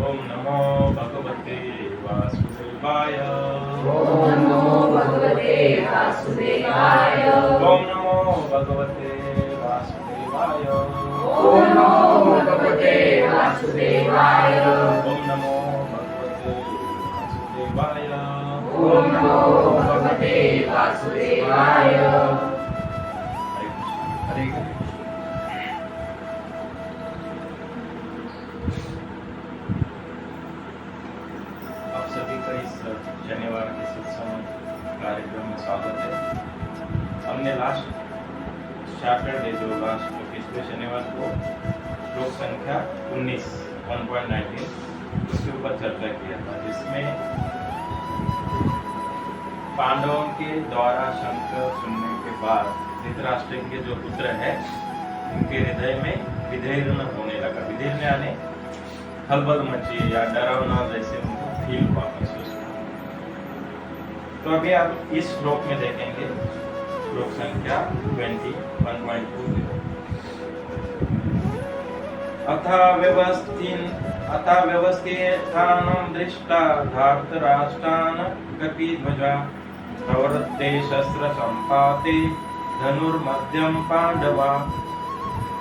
ओम नमो भगवते वासुदेवाय। ओम नमो भगवते वासुदेवाय। ओम नमो भगवते वासुदेवाय। ओम नमो भगवते वासुदेवाय। ओम नमो भगवते वासुदेवाय। ओम नमो भगवते वासुदेवाय। हरे कृष्ण। आप सभी का इस शनिवार के सत्संग कार्यक्रम में स्वागत है। हमने लास्ट सैटरडे जो लास्ट पिछले शनिवार को श्लोक संख्या 19 1.19 उसके ऊपर चर्चा किया था, जिसमें पांडवों के द्वारा शंख सुनने के बाद धृतराष्ट्र के जो पुत्र है उनके हृदय में विदीर्ण होने लगा। विदीर्ण यानी हलबल मची या डरावना जैसे उनको फील हुआ, महसूस हुआ। तो अभी आप इस श्लोक में देखेंगे, श्लोक संख्या 21.20। अथ व्यवस्थितानं दृष्टा धार्तराष्ट्रान् कपिध्वजा प्रवृत्ते शस्त्र संपाते धनुर्मध्यं पांडवा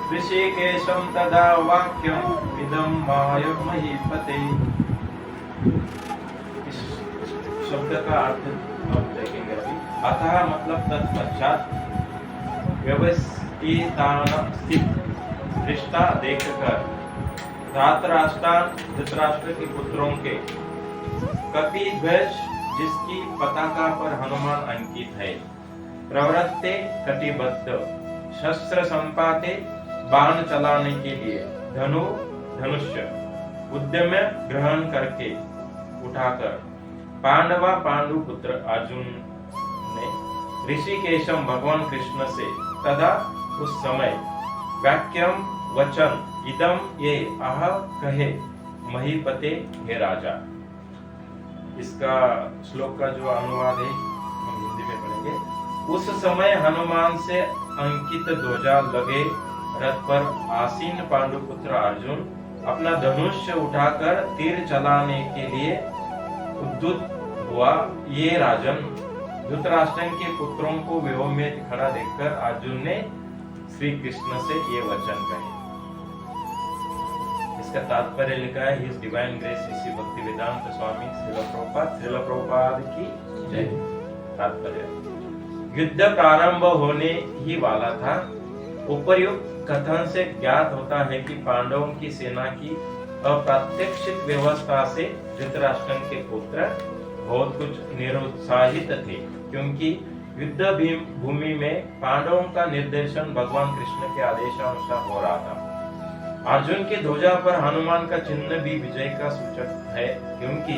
ऋषिकेशं तदा वाक्यम् इदं माय महीपते। इस शब्द का अर्थ हम देखेंगे अभी। अतः मतलब तत्पश्चात, व्यवस्थितान स्थित, दृष्टा देखकर, धृतराष्ट्र के पुत्रों के, कपिध्वज जिसकी पताका पर हनुमान अंकित है, प्रवृत्ते कटिबद्ध, शस्त्र संपाते बाण चलाने के लिए, धनुष्य उद्यम ग्रहण करके उठाकर, पांडवा पांडु पुत्र अर्जुन ने ऋषिकेशम भगवान कृष्ण से, तदा उस समय, वाक्यम वचन, इदम ये, आह कहे, महीपते हे राजा। इसका श्लोक का जो अनुवाद है हम हिंदी में पढ़ेंगे। उस समय हनुमान से अंकित ध्वजा लगे रथ पर आसीन पांडुपुत्र अर्जुन अपना धनुष उठाकर तीर चलाने के लिए उद्युत हुआ। ये राजन, धृतराष्ट्र के पुत्रों को व्यूह में खड़ा देखकर अर्जुन ने श्री कृष्ण से ये वचन कहे। इसका तात्पर्य लिखा है his divine grace Shri Bhaktivedanta Swami Srila Prabhupada की जय। तात्पर्य, युद्ध प्रारंभ होने ही वाला था। उपर्युक्त कथन से ज्ञात होता है कि पांडवों की सेना की अप्रत्यक्षित व्यवस्था से धृतराष्ट्र के पुत्र बहुत कुछ निरुत्साहित थे, क्योंकि युद्ध भूमि में पांडवों का निर्देशन भगवान कृष्ण के आदेशानुसार हो रहा था। अर्जुन की ध्वजा पर हनुमान का चिन्ह भी विजय का सूचक है, क्योंकि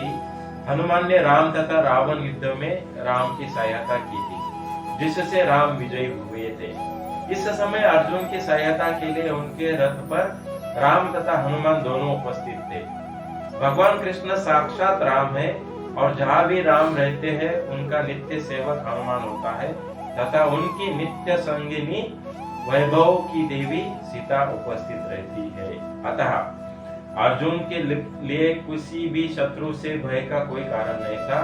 हनुमान ने राम तथा रावण युद्ध में राम की सहायता की थी, जिससे राम विजयी हुए थे। इस समय अर्जुन की सहायता के लिए उनके रथ पर राम तथा हनुमान दोनों उपस्थित थे। भगवान कृष्ण साक्षात राम है, और जहाँ भी राम रहते हैं उनका नित्य सेवक हनुमान होता है, तथा उनकी नित्य संगिनी वैभव की देवी सीता उपस्थित रहती है। अतः अर्जुन के लिए किसी भी शत्रु से भय का कोई कारण नहीं था।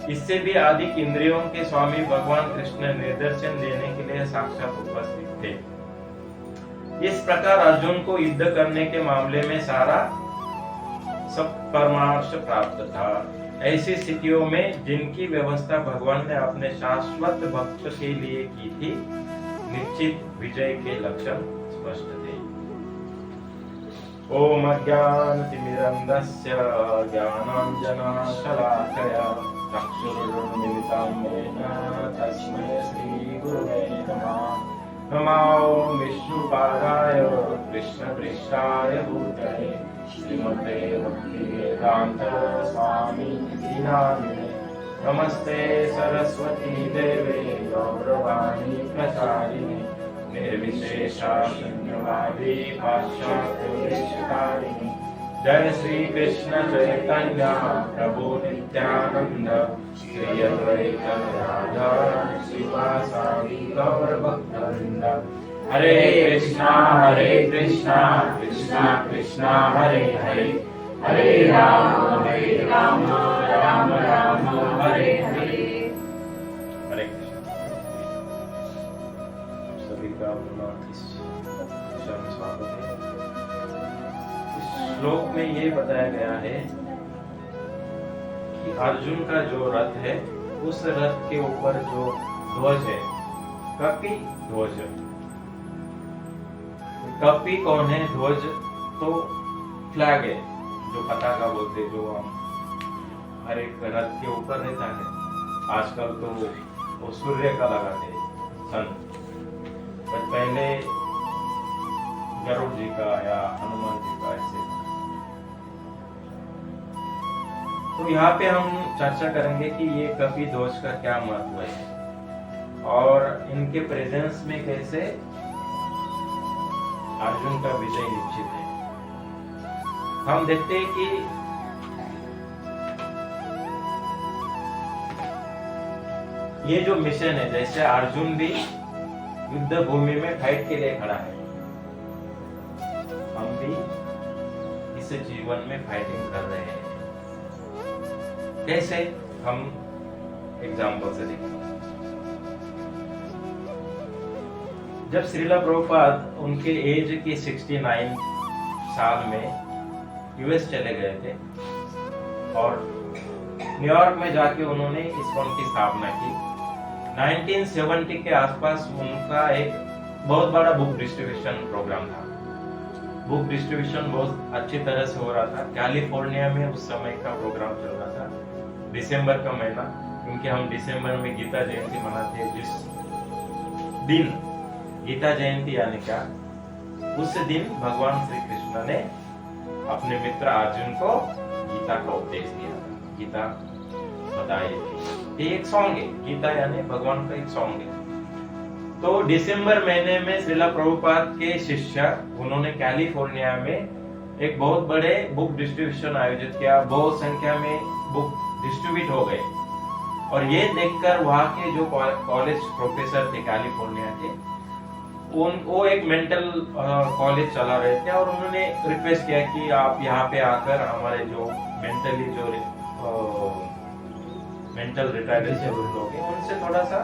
इससे भी अधिक इंद्रियों के स्वामी भगवान कृष्ण निर्देशन देने के लिए साक्षात उपस्थित थे। इस प्रकार अर्जुन को युद्ध करने के मामले में सारा सब परामर्श प्राप्त था। ऐसी स्थितियों में जिनकी व्यवस्था भगवान ने अपने शाश्वत भक्त के लिए की थी, निश्चित विजय के लक्षण स्पष्ट थे। ओम अज्ञानतिमिरन्धस्य ज्ञानाञ्जनशलाकया चक्षुरुन्मिलितं येन तस्मै श्रीगुरुवे नमः। नमो विष्णुपादाय कृष्णपृष्ठाय भूतले श्रीमते भक्तिवेदान्त स्वामिनिधि नामिने। नमस्ते सरस्वती देवे गौरवाणी प्रचारिणे निर्विशेषा शून्यवादी पाश्चात्य। जय श्री कृष्ण चैतन्य प्रभु नित्यानंद श्री अद्वैत राधा श्रीवासादि गौर भक्तवृंद। हरे कृष्णा कृष्णा कृष्णा हरे हरे, हरे राम राम राम हरे हरे। हरे कृष्ण। सभी का स्वागत है। इस श्लोक में ये बताया गया है कि अर्जुन का जो रथ है, उस रथ के ऊपर जो ध्वज है, कपि ध्वज। कपि कौन है? ध्वज तो फ्लैग है, जो पताका बोलते, जो हम हर एक रथ के ऊपर रहता है। आजकल तो वो सूर्य का लगाते सन, पर पहले गरुड़ जी का या हनुमान जी का ऐसे। तो यहाँ पे हम चर्चा करेंगे कि ये कपि ध्वज का क्या महत्व है और इनके प्रेजेंस में कैसे अर्जुन का विजय निश्चित है। हम देखते हैं कि ये जो मिशन है, जैसे अर्जुन भी युद्ध भूमि में फाइट के लिए खड़ा है, हम भी इस जीवन में फाइटिंग कर रहे हैं। कैसे? हम एग्जाम्पल से देखें। जब श्रीला प्रभुपाद उनके एज के 69 साल में यूएस चले गए थे और न्यूयॉर्क में जाके उन्होंने इस्कॉन की स्थापना की। 1970 के आसपास उनका एक बहुत बड़ा बुक डिस्ट्रीब्यूशन प्रोग्राम था। बुक डिस्ट्रीब्यूशन बहुत अच्छी तरह से हो रहा था। कैलिफोर्निया में उस समय का प्रोग्राम चल रहा था, दिसंबर का महीना, क्योंकि हम दिसंबर में गीता जयंती मनाते हैं। जिस दिन गीता जयंती यानी क्या, उस दिन भगवान श्री कृष्ण ने अपने मित्र अर्जुन को गीता का उपदेश दिया था, गीता बताई थी। ये एक सॉन्ग है, गीता यानी भगवान का एक सॉन्ग है। तो दिसंबर महीने में श्रीला प्रभुपाद के शिष्य उन्होंने कैलिफोर्निया में एक बहुत बड़े बुक डिस्ट्रीब्यूशन आयोजित किया। बहुत संख्या में बुक डिस्ट्रीब्यूट हो गए और ये देखकर वहाँ के जो कॉलेज प्रोफेसर थे कैलिफोर्निया के, वो एक मेंटल कॉलेज चला रहे थे और उन्होंने रिक्वेस्ट किया कि आप यहाँ पे आकर हमारे जो मेंटली जो मेंटल रिटायर्ड लोग हैं उनसे थोड़ा सा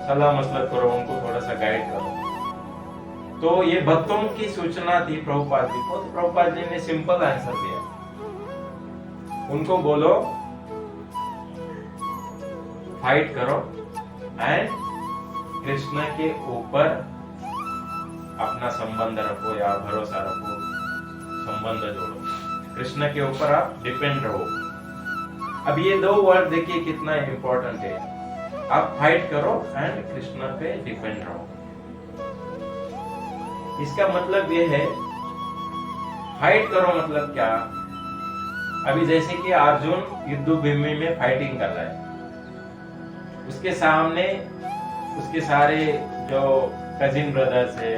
सलाह मसलत करो, उनको थोड़ा सा गाइड करो। तो ये भक्तों की सूचना थी प्रभुपाद जी को। तो प्रभुपाद जी ने सिंपल आंसर दिया, उनको बोलो फाइट करो एंड कृष्ण के ऊपर अपना संबंध रखो या भरोसा रखो, संबंध जोड़ो, कृष्ण के ऊपर आप डिपेंड रहो। अब ये दो वर्ड देखिए कितना इंपॉर्टेंट है। आप फाइट करो एंड कृष्ण पे डिपेंड रहो। इसका मतलब ये है, फाइट करो मतलब क्या? अभी जैसे कि अर्जुन युद्ध भूमि में फाइटिंग कर रहा है, उसके सामने उसके सारे जो कजिन ब्रदर्स है,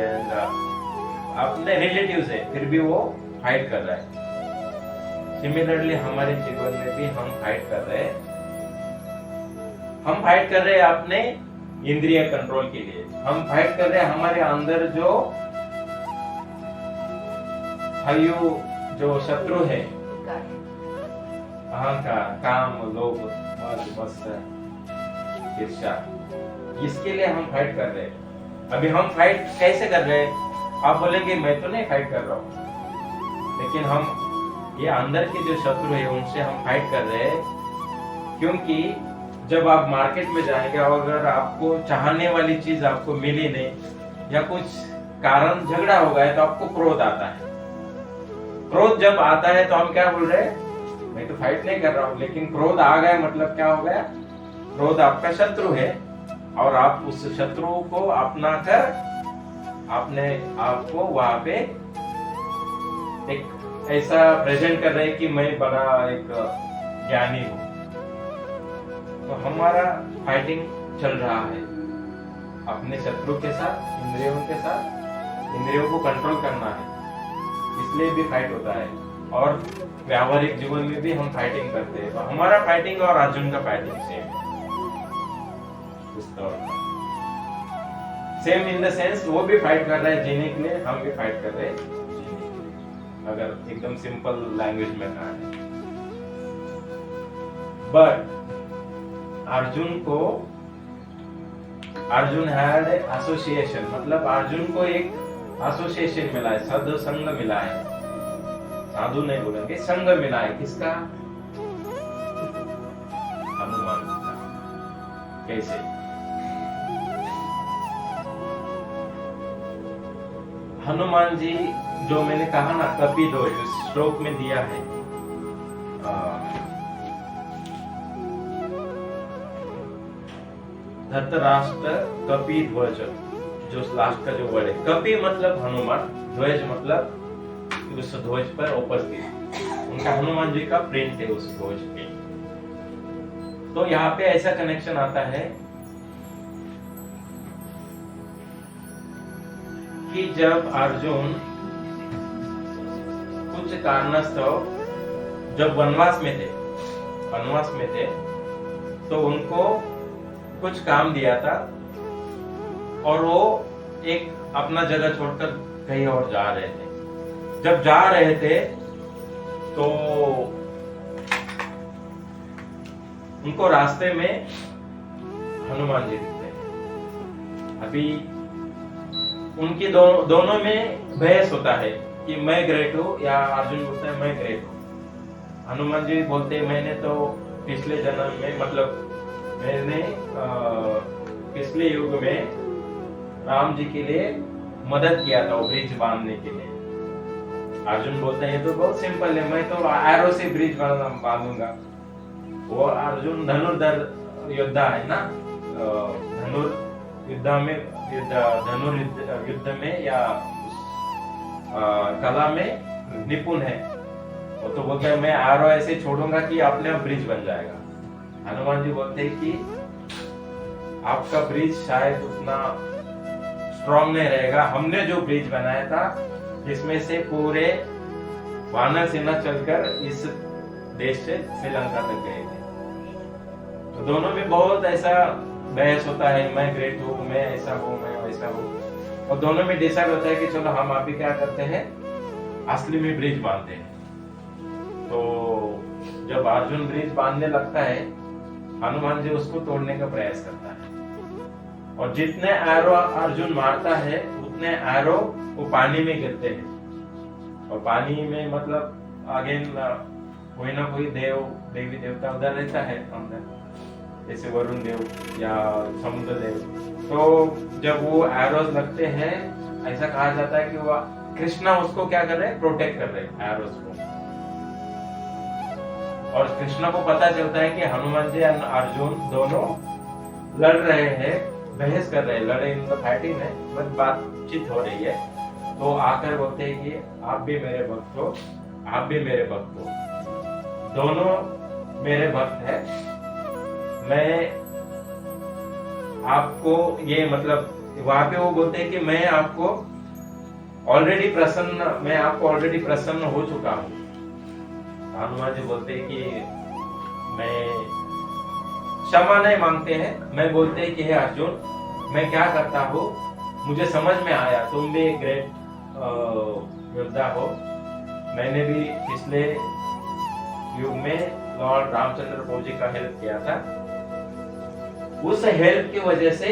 अपने रिलेटिव्स है, फिर भी वो फाइट कर रहा है। सिमिलरली हमारे जीवन में भी हम फाइट कर रहे हैं। हम फाइट कर रहे हैं अपने इंद्रिय कंट्रोल के लिए। हम फाइट कर रहे हैं हमारे अंदर जो हयु जो शत्रु है, अहंकार, काम, लोभ, ईर्ष्या, इसके लिए हम फाइट कर रहे हैं। अभी हम फाइट कैसे कर रहे हैं? आप बोलेंगे मैं तो नहीं फाइट कर रहा हूं, लेकिन हम ये अंदर के जो शत्रु है उनसे हम फाइट कर रहे हैं। क्योंकि जब आप मार्केट में जाएंगे और अगर आपको चाहने वाली चीज आपको मिली नहीं या कुछ कारण झगड़ा हो गया तो आपको क्रोध आता है। क्रोध जब आता है तो हम क्या बोल रहे हैं? मैं तो फाइट नहीं कर रहा हूं, लेकिन क्रोध आ गया मतलब क्या हो गया? क्रोध आपका शत्रु है और आप उस शत्रु को अपना कर अपने आप को वहां पे एक ऐसा प्रेजेंट कर रहे हैं कि मैं बड़ा एक ज्ञानी हूं। तो हमारा फाइटिंग चल रहा है अपने शत्रु के साथ, इंद्रियों के साथ। इंद्रियों को कंट्रोल करना है, इसलिए भी फाइट होता है। और व्यावहारिक जीवन में भी हम फाइटिंग करते हैं। तो हमारा फाइटिंग और अर्जुन का fighting same same in the sense, वो भी फाइट कर रहा है जीने के लिए, हम भी फाइट कर रहे हैं जीने के लिए, अगर एकदम सिंपल लैंग्वेज में कहा है। बट अर्जुन हैड एसोसिएशन, मतलब अर्जुन को एक एसोसिएशन मिला है, साधु संग मिला है। साधु नहीं बोलेंगे, संग मिला है। किसका? हनुमान का। कैसे? हनुमान जी जो मैंने कहा ना, कपिध्वज जो श्लोक में दिया है, धृतराष्ट्र कपिध्वज, जो लास्ट का जो वर्ड है, कपि मतलब हनुमान, ध्वज मतलब उस ध्वज पर उपस्थित, उनका हनुमान जी का प्रिंट है उस ध्वज पे। तो यहाँ पे ऐसा कनेक्शन आता है कि जब अर्जुन कुछ कारणस्तव जब वनवास में थे तो उनको कुछ काम दिया था और वो एक अपना जगह छोड़कर कहीं और जा रहे थे। जब जा रहे थे तो उनको रास्ते में हनुमान जी दिखते। अभी उनकी दोनों में बहस होता है कि मैं ग्रेट हूं या अर्जुन बोलता है मैं ग्रेट हूं। हनुमान जी बोलते मैंने तो पिछले जन्म में मतलब मैंने पिछले युग में राम जी के लिए मदद किया था वो ब्रिज बांधने के लिए। अर्जुन बोलता है ये तो बहुत सिंपल है, मैं तो एरो से ब्रिज बांधूंगा। वो अर्जुन धनुर्धर योद्धा है ना, धनुर्युद्ध में या कला में निपुण है। वो तो बोलता है मैं एरो ऐसे छोड़ूंगा कि अपने आप ब्रिज बन जाएगा। हनुमान जी बोलते हैं कि आपका ब्रिज शायद उतना स्ट्रॉन्ग नहीं रहेगा। हमने जो ब्रिज बनाया था जिसमें से पूरे वानर सेना चलकर इस देश से श्रीलंका तक गए थे। तो दोनों में बहुत ऐसा बहस होता है, मैं ग्रेट हूँ, मैं ऐसा हूँ, मैं वैसा हूँ। और दोनों में डिसाइड होता है कि चलो हम अभी क्या करते हैं, असली में ब्रिज बांधते हैं। तो जब अर्जुन ब्रिज बांधने लगता है हनुमान जी उसको तोड़ने का प्रयास करता है और जितने एरो अर्जुन मारता है उतने एरो वो पानी में गिरते हैं। और पानी में मतलब अगेन कोई ना कोई देवी देवता उधर रहता है अंदर, जैसे वरुण देव या समुद्र देव। तो जब वो एरोस लगते हैं ऐसा कहा जाता है कि वो कृष्णा उसको क्या कर रहे हैं, प्रोटेक्ट कर रहे हैं एरोस को। और कृष्णा को पता चलता है कि हनुमान जी और अर्जुन दोनों लड़ रहे हैं, बहस कर रहे हैं, लड़े इन फाइटिंग है, बस बातचीत हो रही है। तो आकर बोलते हैं कि आप भी मेरे भक्त हो, आप भी मेरे भक्त हो, दोनों मेरे भक्त है। मैं आपको ये मतलब वहां पे वो बोलते हैं कि मैं आपको ऑलरेडी प्रसन्न हो चुका हूँ। हनुमान जी बोलते हैं कि मैं क्षमा नहीं मांगते हैं, मैं बोलते हैं कि हे अर्जुन मैं क्या करता हूँ मुझे समझ में आया, तुम भी एक ग्रेट योद्धा हो। मैंने भी पिछले युग में लॉर्ड रामचंद्र प्रभु जी का हेल्प किया था, उस हेल्प की वजह से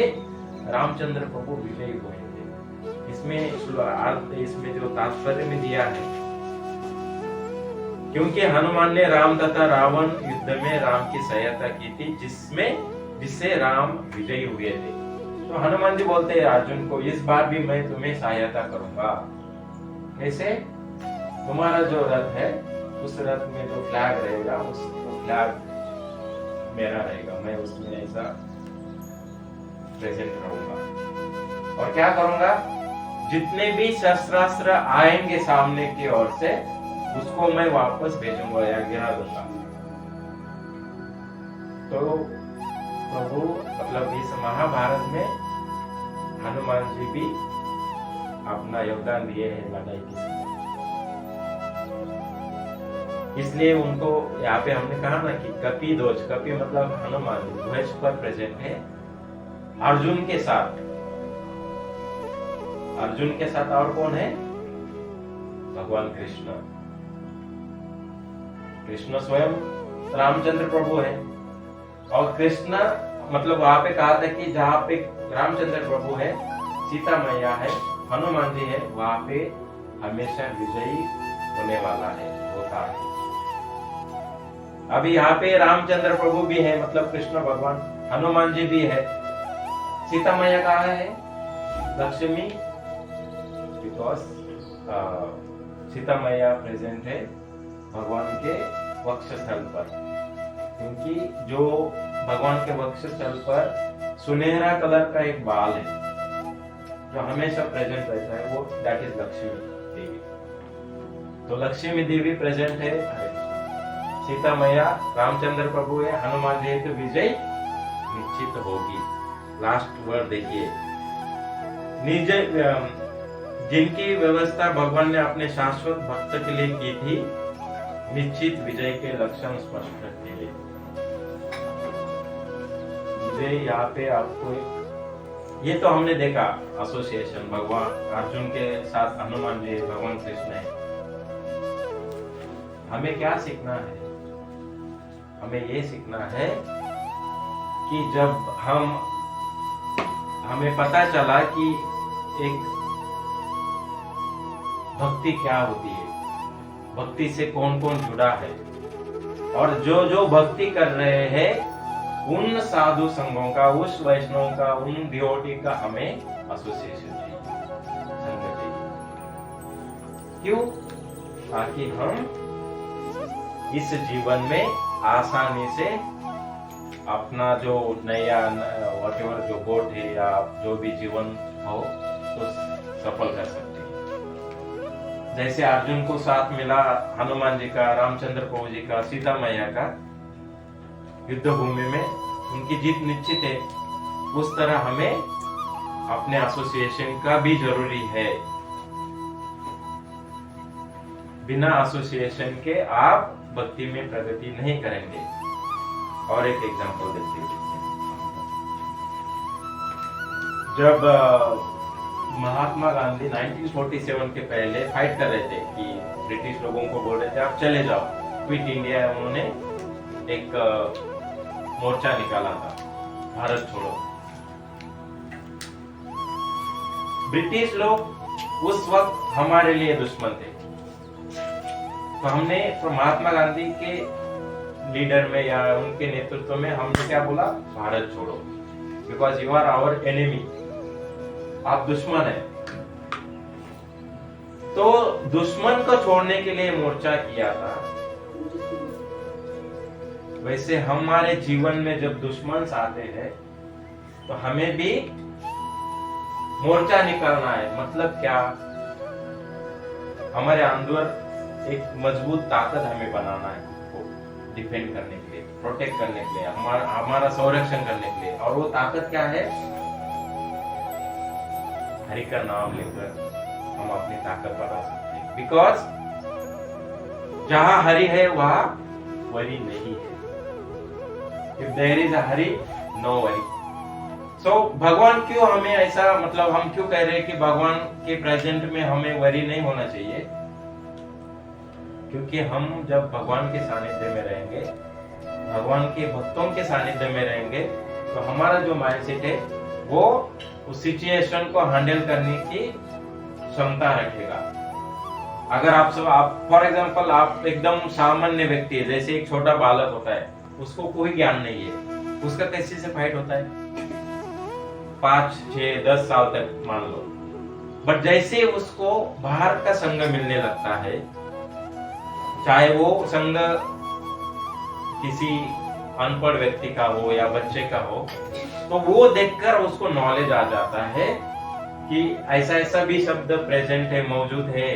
रामचंद्र प्रभु विजयी हुए थे। इसमें जो तात्पर्य में दिया है, क्योंकि हनुमान ने राम तथा रावण युद्ध में राम की सहायता की थी जिससे राम विजयी हुए थे। तो हनुमान जी बोलते हैं अर्जुन को इस बार भी मैं तुम्हें सहायता करूंगा। कैसे? तुम्हारा जो रथ है उस रथ में जो फ्लैग रहेगा उस फ्लैग मेरा रहेगा, मैं उसमें ऐसा प्रेजेंट रहूंगा। और क्या करूंगा, जितने भी शस्त्रास्त्र आएंगे सामने की ओर से उसको मैं वापस भेजूंगा या गिरा दूंगा। तो प्रभु मतलब इस महाभारत में हनुमान जी भी अपना योगदान दिए हैं लड़ाई के समय। इसलिए उनको यहाँ पे हमने कहा ना कि कपि मतलब हनुमान जी ध्वज पर प्रेजेंट है अर्जुन के साथ। अर्जुन के साथ और कौन है? भगवान कृष्ण। कृष्ण स्वयं रामचंद्र प्रभु है। और कृष्ण मतलब वहां पे कहा था कि जहाँ पे रामचंद्र प्रभु है, सीता मैया है, हनुमान जी है, वहां पे हमेशा विजयी होने वाला है, होता है। अभी यहाँ पे रामचंद्र प्रभु भी है मतलब कृष्ण भगवान, हनुमान जी भी है। सीता मैया कहाँ है? लक्ष्मी, बिकॉज सीता मैया प्रेजेंट है भगवान के वक्षस्थल पर, क्योंकि जो भगवान के वक्षस्थल पर सुनहरा कलर का एक बाल है जो हमेशा प्रेजेंट रहता है, वो दैट इज लक्ष्मी देवी। तो लक्ष्मी देवी प्रेजेंट है, सीता मैया, रामचंद्र प्रभु है, हनुमान जी है, तो विजय निश्चित होगी। लास्ट वर्ड देखिए, जिनकी व्यवस्था भगवान ने अपने शाश्वत भक्त के लिए की थी, निश्चित विजय के लक्षण स्पष्ट थे। विजय यहाँ पे आपको ये तो हमने देखा एसोसिएशन भगवान अर्जुन के साथ हनुमान जी भगवान कृष्ण है। हमें क्या सीखना है? हमें ये सीखना है कि जब हमें पता चला कि एक भक्ति क्या होती है, भक्ति से कौन कौन जुड़ा है, और जो जो भक्ति कर रहे हैं उन साधु संघों का, उस वैष्णव का, उन डिवोटी का हमें एसोसिएशन चाहिए, संगत चाहिए। क्यों? ताकि हम इस जीवन में आसानी से अपना जो नया व्हाटएवर जो गोट है या जो भी जीवन हो तो सफल कर सकते हैं। जैसे अर्जुन को साथ मिला हनुमान जी का, रामचंद्र प्रभु जी का, सीता मैया का युद्ध भूमि में, उनकी जीत निश्चित है। उस तरह हमें अपने एसोसिएशन का भी जरूरी है। बिना एसोसिएशन के आप भक्ति में प्रगति नहीं करेंगे। और एक एग्जांपल देते हैं। जब महात्मा गांधी 1947 के पहले फाइट कर रहे थे कि ब्रिटिश लोगों को बोल रहे थे आप चले जाओ, क्विट इंडिया, उन्होंने एक मोर्चा निकाला था, भारत छोड़ो। ब्रिटिश लोग उस वक्त हमारे लिए दुश्मन थे, तो हमने महात्मा गांधी के लीडर में या उनके नेतृत्व में हमने क्या बोला? भारत छोड़ो, because you are our enemy, आप दुश्मन है। तो दुश्मन को छोड़ने के लिए मोर्चा किया था। वैसे हमारे जीवन में जब दुश्मन आते हैं तो हमें भी मोर्चा निकालना है। मतलब क्या? हमारे अंदर एक मजबूत ताकत हमें बनाना है, डिफेंड करने के लिए, प्रोटेक्ट करने के लिए, हमारा संरक्षण करने के लिए। और वो ताकत क्या है? हरि का नाम लेकर हम अपनी ताकत बढ़ा सकते हैं। बिकॉज जहां हरि है वहां वरी नहीं है। If there is a Hari, no worry. So भगवान क्यों हमें ऐसा, मतलब हम क्यों कह रहे हैं कि भगवान के प्रेजेंट में हमें वरी नहीं होना चाहिए? क्योंकि हम जब भगवान के सानिध्य में रहेंगे, भगवान के भक्तों के सानिध्य में रहेंगे, तो हमारा जो माइंडसेट है वो उस सिचुएशन को हैंडल करने की क्षमता रखेगा। अगर आप फॉर एग्जांपल आप एकदम सामान्य व्यक्ति है, जैसे एक छोटा बालक होता है, उसको कोई ज्ञान नहीं है, उसका कैसे से फाइट होता है 5, 6, 10 साल तक मान लो। बट जैसे उसको बाहर का संग मिलने लगता है, चाहे वो संग किसी अनपढ़ व्यक्ति का हो या बच्चे का हो, तो वो देखकर उसको नॉलेज आ जाता है कि ऐसा ऐसा भी शब्द प्रेजेंट है, मौजूद है,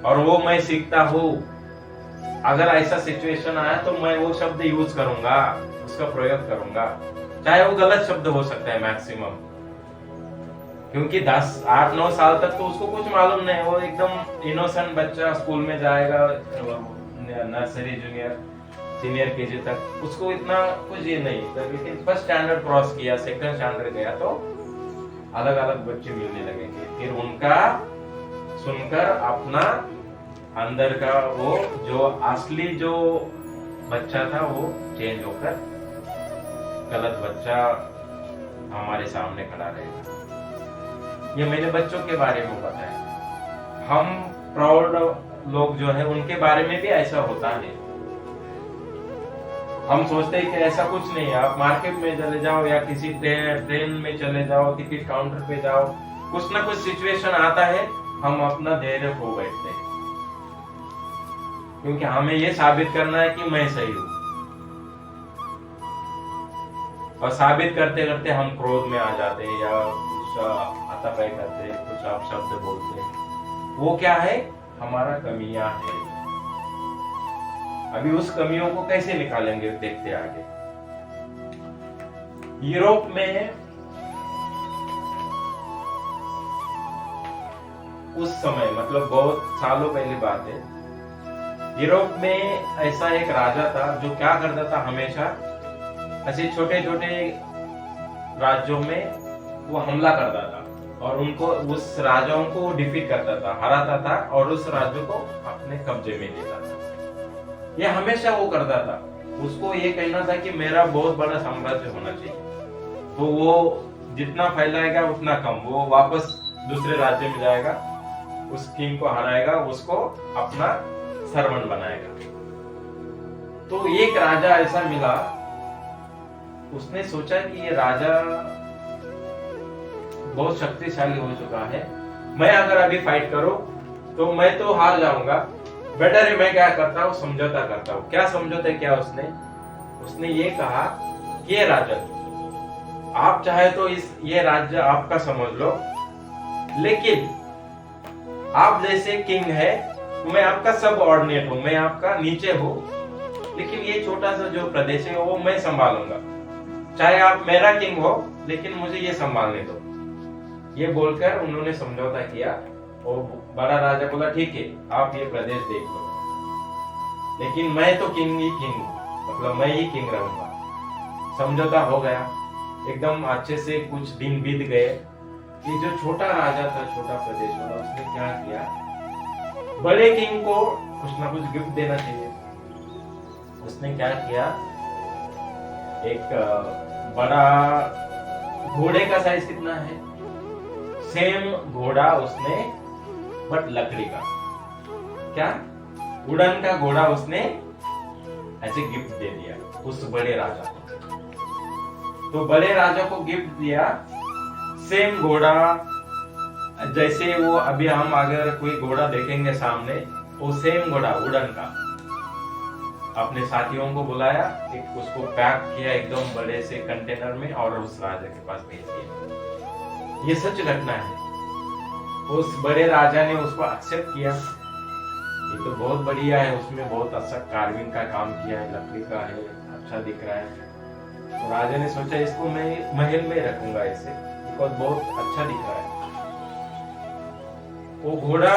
और वो मैं सीखता हूँ। अगर ऐसा सिचुएशन आया तो मैं वो शब्द यूज करूंगा, उसका प्रयोग करूंगा, चाहे वो गलत शब्द हो सकता है मैक्सिमम, क्योंकि 10, 8, 9 साल तक तो उसको कुछ मालूम नहीं। वो एकदम इनोसेंट बच्चा, स्कूल में जाएगा, नर्सरी, जूनियर, सीनियर केजी तक, उसको इतना कुछ ये नहीं। लेकिन फर्स्ट स्टैंडर्ड क्रॉस किया, सेकंड स्टैंडर्ड गया, तो अलग अलग बच्चे मिलने लगेंगे। फिर उनका सुनकर अपना अंदर का वो जो असली जो बच्चा था वो चेंज होकर गलत बच्चा हमारे सामने खड़ा रहेगा। ये मैंने बच्चों के बारे में बताया। हम प्राउड लोग जो है उनके बारे में भी ऐसा होता है। हम सोचते हैं कि ऐसा कुछ नहीं है। आप मार्केट में चले जाओ या किसी ट्रेन में चले जाओ, टिकट काउंटर पे जाओ, कुछ ना कुछ सिचुएशन आता है, हम अपना धैर्य खो बैठते हैं, क्योंकि हमें ये साबित करना है कि मैं सही हूं। और साबित करते करते हम क्रोध में आ जाते हैं या कुछ हाथापाई करते हैं, कुछ आप शब्द बोलते हैं। वो क्या है? हमारा कमियां है। अभी उस कमियों को कैसे निकालेंगे देखते आगे। यूरोप में उस समय मतलब बहुत सालों पहले बात है, यूरोप में ऐसा एक राजा था जो क्या करता था, हमेशा ऐसे छोटे छोटे राज्यों में वो हमला करता था और उनको उस राजाओं को डिफीट करता था, हराता था और उस राज्य को अपने कब्जे में लेता था। ये हमेशा वो करता था। उसको ये कहना था कि मेरा बहुत बड़ा साम्राज्य होना चाहिए, तो वो जितना फैलाएगा उतना कम, वो वापस दूसरे राज्य में जाएगा, उस किंग को हराएगा, उसको अपना सर्वेंट बनाएगा। तो एक राजा ऐसा मिला, उसने सोचा कि ये राजा बहुत शक्तिशाली हो चुका है, मैं अगर अभी फाइट करूं तो मैं तो हार जाऊंगा, बेटर है मैं क्या करता हूं, समझौता करता हूं। क्या समझौता किया उसने ये कहा कि ये राजा, आप चाहे तो ये राज्य आपका समझ लो, लेकिन आप जैसे किंग है तो मैं आपका सब ऑर्डिनेट हूं, मैं आपका नीचे हूं, लेकिन ये छोटा सा जो प्रदेश है वो मैं संभालूंगा, चाहे आप मेरा किंग हो लेकिन मुझे ये संभालने दो। ये बोलकर उन्होंने समझौता किया और बड़ा राजा बोला ठीक है आप ये प्रदेश देख लो, लेकिन मैं तो किंग ही किंग हूं, मतलब मैं ही किंग रहूंगा। समझौता हो गया, एकदम अच्छे से कुछ दिन बीत गए। ये जो छोटा राजा था, छोटा प्रदेश वाला, उसने क्या किया, बड़े किंग को कुछ ना कुछ गिफ्ट देना चाहिए। उसने क्या किया, एक बड़ा घोड़े का साइज कितना है, सेम घोड़ा उसने, बट लकड़ी का, क्या वुडन का घोड़ा उसने ऐसे गिफ्ट दे दिया उस बड़े राजा को। तो बड़े राजा को गिफ्ट दिया सेम घोड़ा, जैसे वो अभी हम अगर कोई घोड़ा देखेंगे सामने, वो सेम घोड़ा वुडन का। अपने साथियों को बुलाया, एक उसको पैक किया एकदम बड़े से कंटेनर में और उस राजा के पास भेज दिया। ये सच घटना है। उस बड़े राजा ने उसको एक्सेप्ट किया, ये तो बहुत बढ़िया है, उसमें बहुत अच्छा कार्विंग का काम किया है, लकड़ी का है, अच्छा दिख रहा है। तो राजा ने सोचा इसको मैं महल में रखूंगा ऐसे, बिकॉज बहुत अच्छा दिख रहा है। वो घोड़ा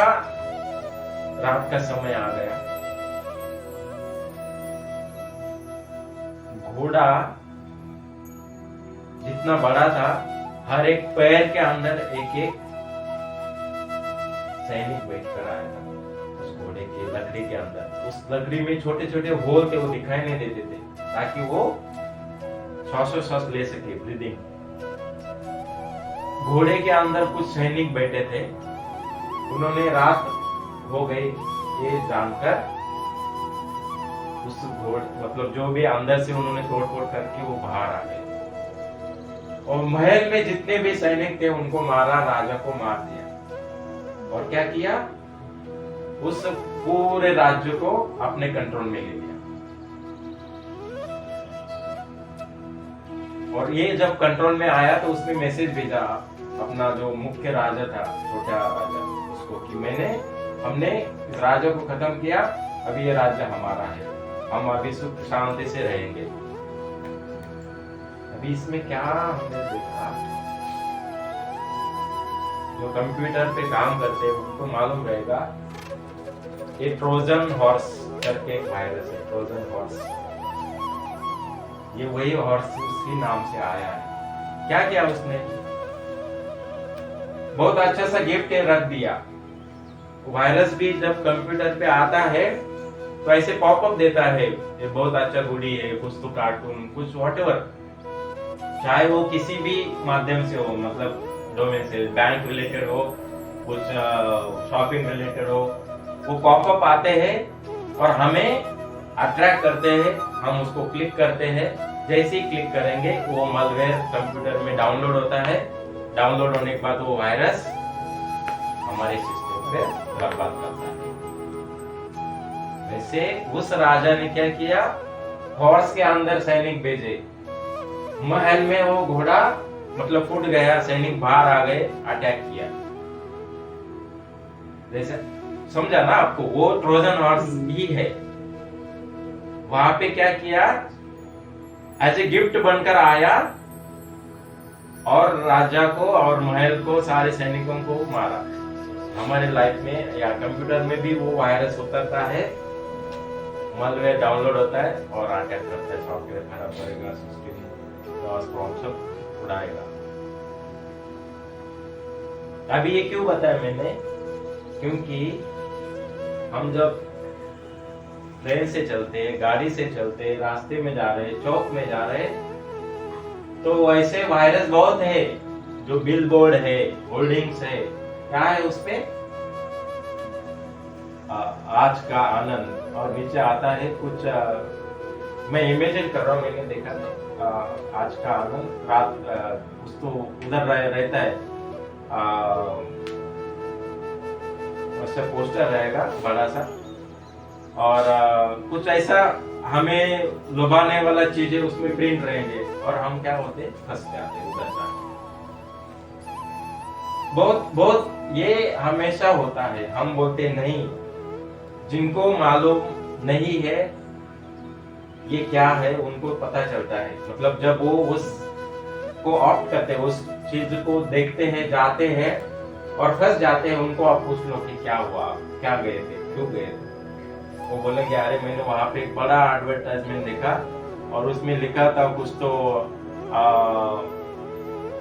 रात का समय आ गया, घोड़ा जितना बड़ा था, हर एक पैर के अंदर एक एक सैनिक बैठ कर आया था उस घोड़े के लकड़ी के अंदर। उस लकड़ी में छोटे छोटे होल थे, वो दिखाई नहीं देते थे, ताकि वो श्वास ले सके, ब्रीदिंग। घोड़े के अंदर कुछ सैनिक बैठे थे, उन्होंने रात हो गई ये जानकर उस घोड़े मतलब जो भी अंदर से उन्होंने तोड़-फोड़ करके वो बाहर आ गए और महल में जितने भी सैनिक थे उनको मारा, राजा को मार दिया। और क्या किया, उस पूरे राज्य को अपने कंट्रोल में ले लिया। और ये जब कंट्रोल में आया तो उसने मैसेज भेजा अपना जो मुख्य राजा था, छोटा राजा, उसको कि हमने इस राजा को खत्म किया, अभी ये राज्य हमारा है, हम अभी सुख शांति से रहेंगे। अभी इसमें क्या हमने देखा, जो कंप्यूटर पे काम करते हैं उनको मालूम रहेगा, ये ट्रोजन हॉर्स करके एक वायरस है, ट्रोजन हॉर्स। ये वही हॉर्स उसी नाम से आया है। क्या किया उसने, बहुत अच्छा सा गिफ्ट रख दिया। वायरस भी जब कंप्यूटर पे आता है तो ऐसे पॉपअप देता है, ये बहुत अच्छा गुडी है, कुछ तो कार्टून, कुछ व्हाटएवर, चाहे वो किसी भी माध्यम से हो, मतलब डोमेन से, बैंक रिलेटेड हो, कुछ शॉपिंग रिलेटेड हो, वो पॉपअप आते हैं और हमें अट्रैक्ट करते हैं, हम उसको क्लिक करते हैं। जैसे ही क्लिक करेंगे वो मालवेयर कंप्यूटर में डाउनलोड होता है, डाउनलोड होने के बाद वो वायरस हमारे सिस्टम पे बर्बाद करता है। वैसे उस राजा ने क्या किया, हॉर्स के अंदर सैनिक भेजे, महल में वो घोड़ा मतलब फूट गया, सैनिक बाहर आ गए, अटैक किया। जैसे समझा ना आपको, वो ट्रोजन हॉर्स ही है। वहां पे क्या किया, एज ए गिफ्ट बनकर आया और राजा को और महल को, सारे सैनिकों को मारा। हमारे लाइफ में या कंप्यूटर में भी वो वायरस उतरता है, मालवेयर डाउनलोड होता है और अटैक करता है, सॉफ्टवेयर खराब करेगा, सिस्टम लॉस प्रॉब्लम उड़ाएगा। अभी ये क्यों बताया मैंने, क्योंकि हम जब ट्रेन से चलते, गाड़ी से चलते, रास्ते में जा रहे, चौक में जा रहे, तो ऐसे वायरस बहुत है। जो बिल बोर्ड है, होर्डिंग्स है, क्या है उसपे आज का आनंद, और नीचे आता है कुछ मैं इमेजिन कर रहा हूँ, मैंने देखा नहीं, आज का आनंद रात कुछ तो उधर रहता है, वैसे पोस्टर रहेगा बड़ा सा, और कुछ ऐसा हमें लुभाने वाला चीजें उसमें प्रिंट रहेंगे, और हम क्या होते फंस जाते उधर जाके। बहुत ये हमेशा होता है। हम बोलते नहीं, जिनको मालूम नहीं है ये क्या है उनको पता चलता है, मतलब जब वो उस को ऑप्ट करते हैं, उस चीज को देखते हैं, जाते हैं और फंस जाते हैं, उनको आप पूछ लो कि क्या हुआ, क्या गए थे, क्यों गए थे, वो बोलेंगे अरे मैंने वहां पे एक बड़ा एडवर्टाइजमेंट देखा और उसमें लिखा था कुछ तो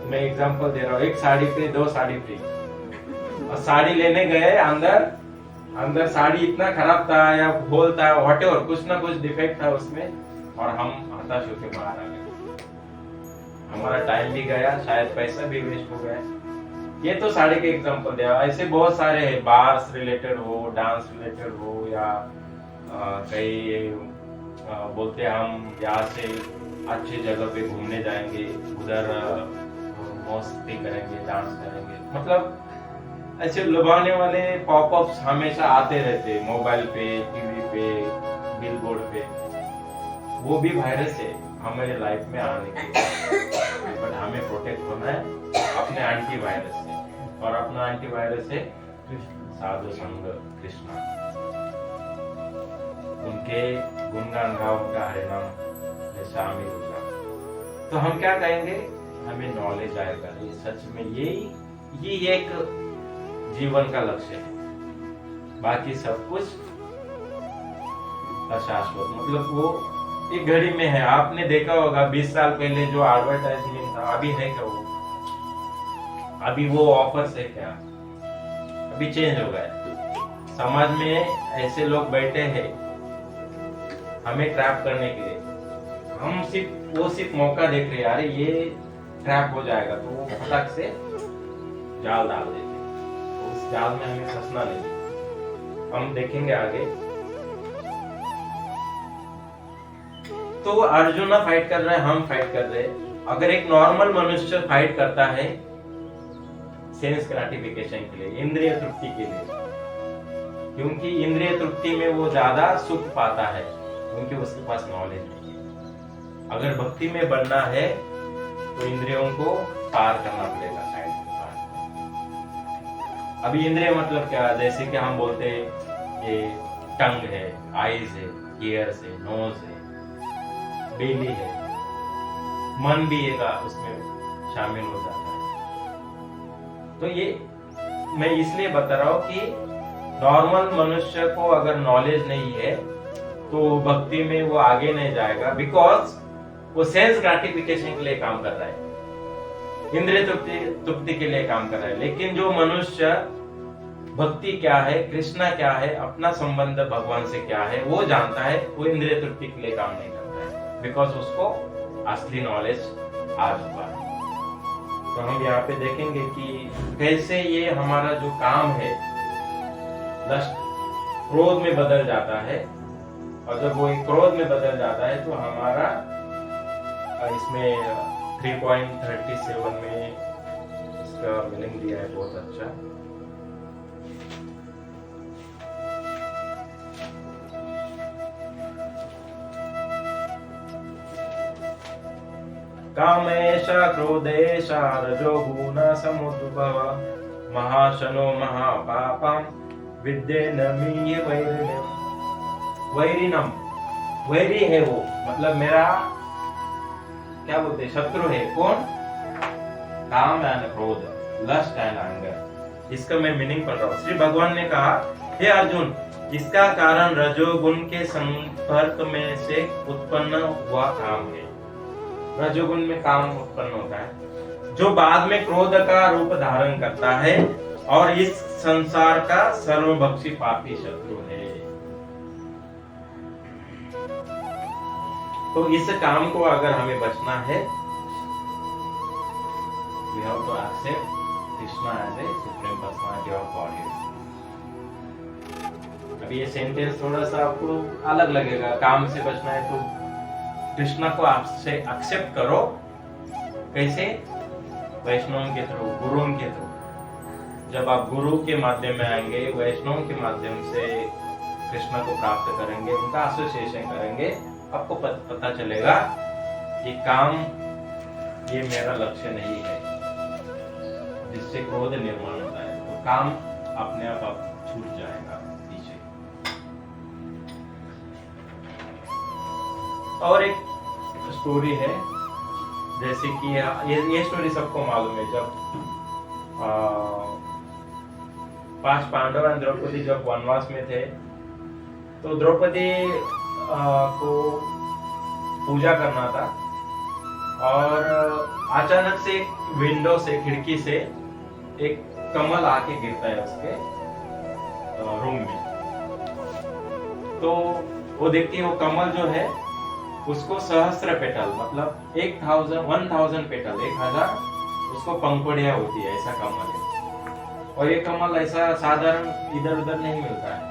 मैं एग्जांपल दे रहा हूँ, एक साड़ी पे 2 साड़ी फ्री, और साड़ी लेने गए, अंदर साड़ी इतना खराब था या होल था, व्हाटएवर, कुछ ना कुछ डिफेक्ट था उसमें, और हम हताश होकर बाहर आ गए। हमारा टाइम भी गया, शायद पैसा भी वेस्ट हो गया। ये तो साड़ी के एग्जांपल दिया, ऐसे बहुत सारे हैं, बार्स रिलेटेड हो, डांस रिलेटेड हो, या कई बोलते हैं हम यहाँ से अच्छी जगह पे घूमने जाएंगे, उधर मस्ती करेंगे, डांस करेंगे, मतलब ऐसे लुभाने वाले पॉपअप्स हमेशा आते रहते, मोबाइल पे, टीवी पे, बिल बोर्ड पे। वो भी वायरस है हमारे लाइफ में आने के, बट हमें प्रोटेक्ट होना है अपने एंटीवायरस से, और अपना एंटीवायरस है साधु संग कृष्णा। उनके गुणगान गाओ, उनका हरिनाम में शामिल हो जाओ, तो हम क्या कहेंगे, हमें नॉलेज आएगा। ये सच में यही एक जीवन का लक्ष्य है, बाकी सब कुछ अशाश्वत, मतलब वो एक घड़ी में है। आपने देखा होगा 20 साल पहले जो एडवर्टाइजमेंट था, अभी है क्या वो, अभी वो ऑफर्स है क्या, अभी चेंज हो गया। समाज में ऐसे लोग बैठे हैं हमें ट्रैप करने के लिए, हम सिर्फ मौका देख रहे हैं, अरे ये ट्रैप हो जाएगा, तो वो फटक से जाल डाल देते, तो उस जाल में हमें फंसना नहीं। हम देखेंगे आगे। तो अर्जुन फाइट कर रहे हैं, हम फाइट कर रहे हैं। अगर एक नॉर्मल मनुष्य फाइट करता है सेंस ग्रेटिफिकेशन के लिए, इंद्रिय तृप्ति के लिए, क्योंकि इंद्रिय तृप्ति में वो ज्यादा सुख पाता है, क्योंकि उसके पास नॉलेज नहीं है। अगर भक्ति में बढ़ना है तो इंद्रियों को पार करना पड़ेगा, साइड से पार। अभी इंद्रिय मतलब क्या, जैसे कि हम बोलते हैं ये टंग है, आईज है, ईयर्स है, नोज है, बेली है, मन भी एक उसमें शामिल हो जाता है। तो ये मैं इसलिए बता रहा हूं कि नॉर्मल मनुष्य को अगर नॉलेज नहीं है तो भक्ति में वो आगे नहीं जाएगा, बिकॉज वो सेंस ग्रेटिफिकेशन के लिए काम कर रहा है, इंद्रिय तृप्ति के लिए काम कर रहा है। लेकिन जो मनुष्य भक्ति क्या है, कृष्णा क्या है, अपना संबंध भगवान से क्या है वो जानता है, वो इंद्रिय तृप्ति के लिए काम नहीं करता है, बिकॉज उसको असली नॉलेज आ चुका है। तो हम यहाँ पे देखेंगे कि कैसे ये हमारा जो काम है लस्ट क्रोध में बदल जाता है, और जब वो एक क्रोध में बदल जाता है तो हमारा इसमें 3.37 में इसका मीनिंग दिया है बहुत अच्छा। कामेश क्रोधेश रजोगुण समुद्भव महाशनो महापापम विद्येन मीय वैरिणम। वैरिणम, वैरी है वो, मतलब मेरा क्या बोलते शत्रु है। कौन? काम एंड क्रोध, लस्ट एंड एंगर, इसका मैं मीनिंग पढ़ रहा हूँ। श्री भगवान ने कहा, हे अर्जुन, इसका कारण रजोगुण के संपर्क में से उत्पन्न हुआ काम है। रजोगुण में काम उत्पन्न होता है, जो बाद में क्रोध का रूप धारण करता है और इस संसार का सर्वभक्षी पापी शत्रु है। तो इस काम को अगर हमें बचना है, we have to accept Krishna as a supreme personality of Godhead। अभी ये सेंटेंस थोड़ा सा आपको अलग लगेगा। काम से बचना है तो कृष्णा को आपसे एक्सेप्ट करो। कैसे? वैष्णव के थ्रू, गुरुओं के थ्रू। जब आप गुरु के माध्यम में आएंगे, वैष्णव के माध्यम से कृष्णा को प्राप्त करेंगे, उनका एसोसिएशन करेंगे, आपको पता चलेगा कि काम ये मेरा लक्ष्य नहीं है, जिससे क्रोध निर्माण होता है। तो काम अपने आप छूट जाएगा पीछे। और एक स्टोरी है, जैसे कि ये स्टोरी सबको मालूम है। जब 5 पांडव और द्रौपदी जब वनवास में थे, तो द्रौपदी को पूजा करना था, और अचानक से विंडो से, खिड़की से एक कमल आके गिरता है उसके रूम में। तो वो देखती है, वो कमल जो है उसको सहस्त्र पेटल, मतलब 1000 पेटल, 1000 उसको पंखुड़ियां होती है, ऐसा कमल है। और ये कमल ऐसा साधारण इधर उधर नहीं मिलता है।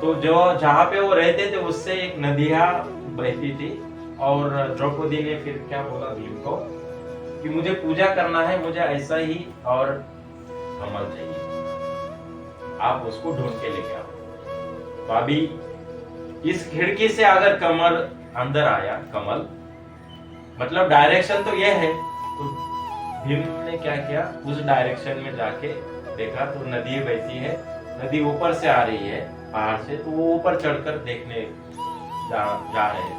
तो जो जहाँ पे वो रहते थे उससे एक नदियां बहती थी, और द्रौपदी ने फिर क्या बोला भीम को कि मुझे पूजा करना है, मुझे ऐसा ही और कमल चाहिए, आप उसको ढूंढ के लेके आओ। तो अभी इस खिड़की से अगर कमल अंदर आया, कमल मतलब डायरेक्शन तो ये है, तो भीम ने क्या किया, उस डायरेक्शन में जाके देखा तो नदी बहती है, नदी ऊपर से आ रही है पहाड़ से। तो वो ऊपर चढ़कर देखने जा रहे थे।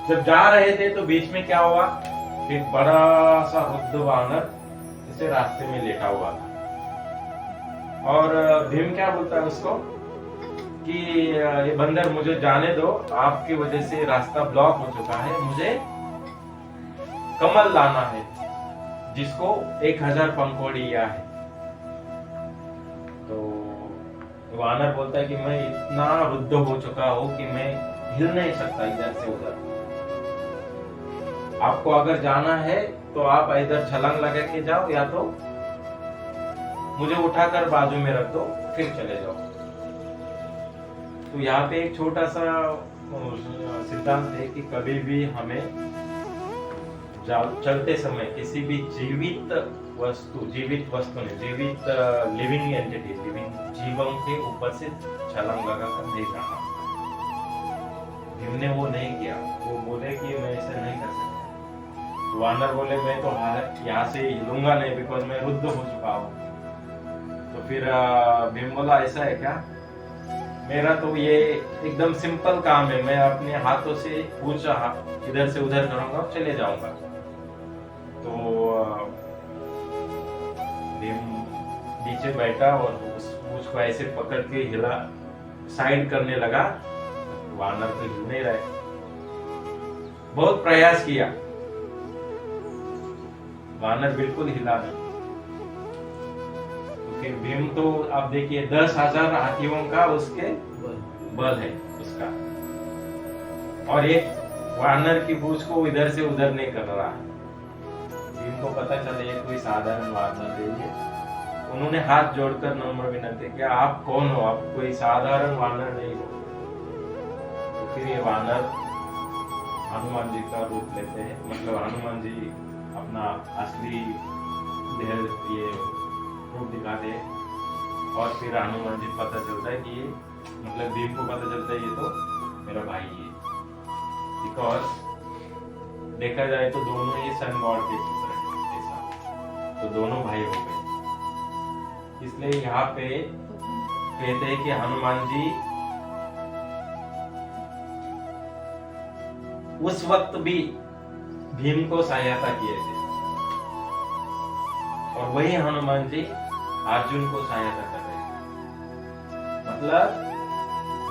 जब जा रहे थे तो बीच में क्या हुआ, एक बड़ा सा वृद्ध वानर इसे रास्ते में लेटा हुआ था। और भीम क्या बोलता है उसको कि ये बंदर मुझे जाने दो, आपकी वजह से रास्ता ब्लॉक हो चुका है, मुझे कमल लाना है जिसको 1000 पंखुड़ियां है। तो वानर बोलता है कि मैं इतना वृद्ध हो चुका हूं कि मैं हिल नहीं सकता इधर से उधर। आपको अगर जाना है तो आप इधर छलांग लगा के जाओ, या तो मुझे उठाकर बाजू में रख दो, फिर चले जाओ। तो यहाँ पे एक छोटा सा सिद्धांत है कि कभी भी हमें चलते समय किसी भी जीवित वस्तु ने, जीवित लिविंग एंटिटी, लिविंग जीवों के ऊपर से छलांग लगाकर नहीं जाना। भीम ने वो नहीं किया, वो बोले कि मैं ऐसे नहीं कर सकता। वानर बोले मैं तो यहाँ से हिलूंगा नहीं, बिकॉज मैं रुद्ध हो चुका हूँ। तो फिर भीम बोला ऐसा है क्या, मेरा तो ये एकदम सिंपल काम है, मैं अपने हाथों से पूछ इधर से उधर करूंगा और चले जाऊंगा। तो भीम नीचे बैठा और उस पूछ को ऐसे पकड़ के हिला, साइड करने लगा। वानर तो हिल नहीं रहे, बहुत प्रयास किया, वानर बिल्कुल हिला नहीं। तो फिर भीम तो आप देखिए 10,000 हाथियों का उसके बल है उसका, और एक वानर की पूंछ को इधर से उधर नहीं कर रहा है। भीम को पता चले ये कोई साधारण वानर नहीं है। उन्होंने हाथ जोड़कर नम्र विनती किया, आप कौन हो, आप कोई साधारण वानर नहीं हो। तो फिर ये वानर हनुमान जी का रूप लेते हैं, मतलब हनुमान जी अपना असली ये रूप दिखाते हैं। और फिर हनुमान जी पता चलता है कि ये, मतलब भीम को पता चलता है ये तो मेरा भाई है, बिकॉज देखा जाए तो दोनों ही सन गॉड के पुत्र हैं ऐसा, तो दोनों भाई हो गए। इसलिए यहाँ पे कहते हैं कि हनुमान जी उस वक्त भी भीम को सहायता किए थे, और वही हनुमान जी अर्जुन को सहायता कर रहे हैं। मतलब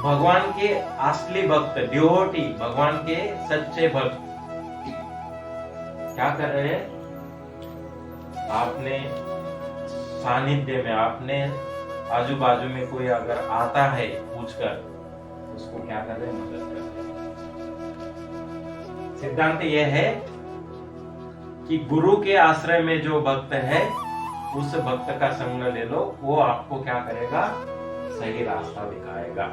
भगवान के असली भक्त, डिवोटी, भगवान के सच्चे भक्त क्या कर रहे हैं? आपने सानिध्य में, आपने आजू बाजू में कोई अगर आता है पूछकर, उसको क्या कर रहे हैं? मदद कर रहे हैं। सिद्धांत यह है कि गुरु के आश्रय में जो भक्त है, उस भक्त का संग ले लो, वो आपको क्या करेगा? सही रास्ता दिखाएगा।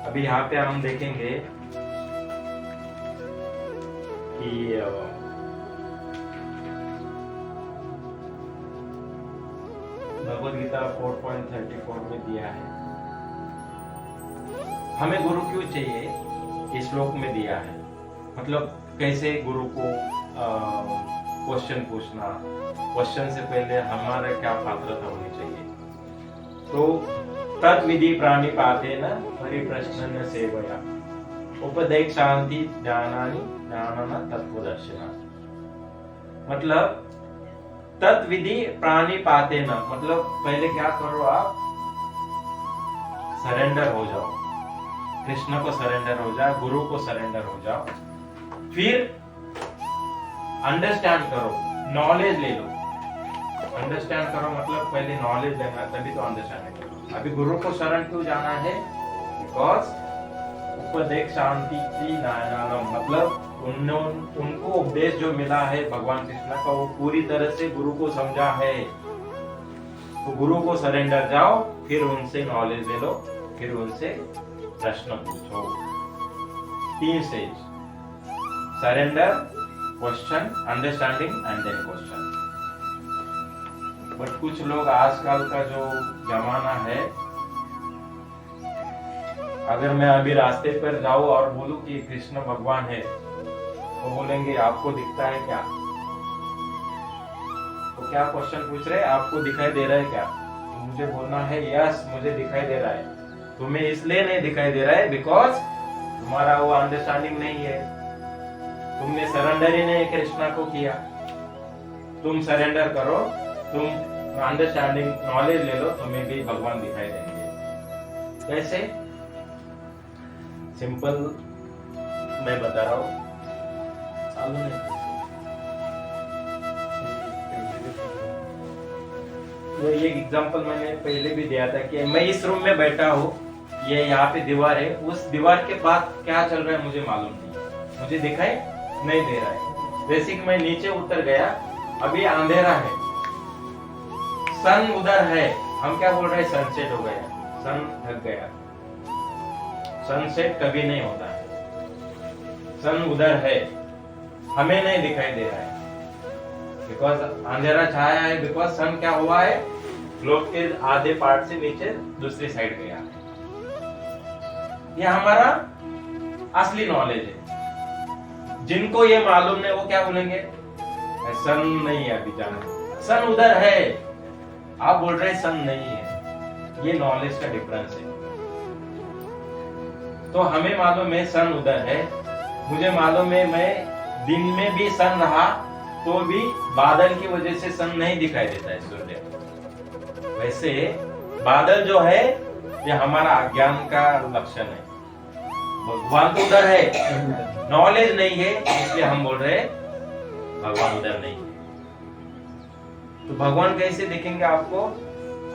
अभी यहाँ पे हम देखेंगे कि भगवद गीता 4.34 में दिया है, हमें गुरु क्यों चाहिए, इस श्लोक में दिया है। मतलब कैसे गुरु को क्वेश्चन पूछना, क्वेश्चन से पहले हमारा क्या पात्रता होनी चाहिए। तो तत् विधि प्राणी पाते न परिप्रश्न न सेवया उपदेश शांति ज्ञानानि ज्ञानना तत्वदर्शिना। मतलब तत् विधि प्राणी पाते न, मतलब पहले क्या करो, आप सरेंडर हो जाओ, कृष्ण को सरेंडर हो जाओ, गुरु को सरेंडर हो जाओ, फिर अंडरस्टैंड करो, नॉलेज ले लो। अंडरस्टैंड करो मतलब पहले नॉलेज लेना, तभी तो अंडरस्टैंडिंग करो। अभी गुरु को शरण क्यों जाना है? बिकॉज उपदेश शांति की ज्ञानम, मतलब उनको उपदेश जो मिला है भगवान कृष्ण का, वो पूरी तरह से गुरु को समझा है। तो गुरु को सरेंडर जाओ, फिर उनसे नॉलेज ले लो, फिर उनसे प्रश्न पूछो। 3 stage: surrender, question, understanding and then question. But कुछ लोग आजकल का जो जमाना है, अगर मैं अभी रास्ते पर जाऊं और बोलूं कि कृष्ण भगवान है, तो बोलेंगे आपको दिखता है क्या? तो क्या क्वेश्चन पूछ रहे हैं, आपको दिखाई दे रहा है क्या? तो मुझे बोलना है यस, मुझे दिखाई दे रहा है। तुम्हें इसलिए नहीं दिखाई दे रहा है बिकॉज तुम्हारा वो अंडरस्टैंडिंग नहीं है, तुमने सरेंडर ही नहीं कृष्णा को किया। तुम सरेंडर करो, तुम अंडरस्टैंडिंग नॉलेज ले लो, तुम्हें भी भगवान दिखाई देंगे। कैसे? सिंपल मैं बता रहा हूं, चालू नहीं। वो ये एग्जांपल मैंने पहले भी दिया था कि मैं इस रूम में बैठा हूँ, ये यहाँ पे दीवार है, उस दीवार के बाद क्या चल रहा है मुझे मालूम नहीं, मुझे दिखाई नहीं दे रहा है। जैसे कि मैं नीचे उतर गया, अभी अंधेरा है, सन उधर है, हम क्या बोल रहे हैं? सनसेट हो गया, सन ढक गया। सनसेट कभी नहीं होता है, सन उधर है, हमें नहीं दिखाई दे रहा है बिकॉज अंधेरा छाया है, बिकॉज सन क्या हुआ है, ग्लोब के आधे पार्ट से नीचे दूसरी साइड गया है। ये हमारा असली नॉलेज है। जिनको ये मालूम नहीं, वो क्या बोलेंगे? सन नहीं है, अभी जाना, सन उधर है, आप बोल रहे सन नहीं है। ये नॉलेज का डिफरेंस है। तो हमें मालूम है सन उधर है, मुझे मालूम है मैं दिन में भी सन रहा तो भी बादल की वजह से सन नहीं दिखाई देता है सूर्य। वैसे बादल जो है ये हमारा अज्ञान का लक्षण है। भगवान तो उधर है, नॉलेज नहीं है, इसलिए हम बोल रहे भगवान उधर नहीं है। तो भगवान कैसे दिखेंगे आपको?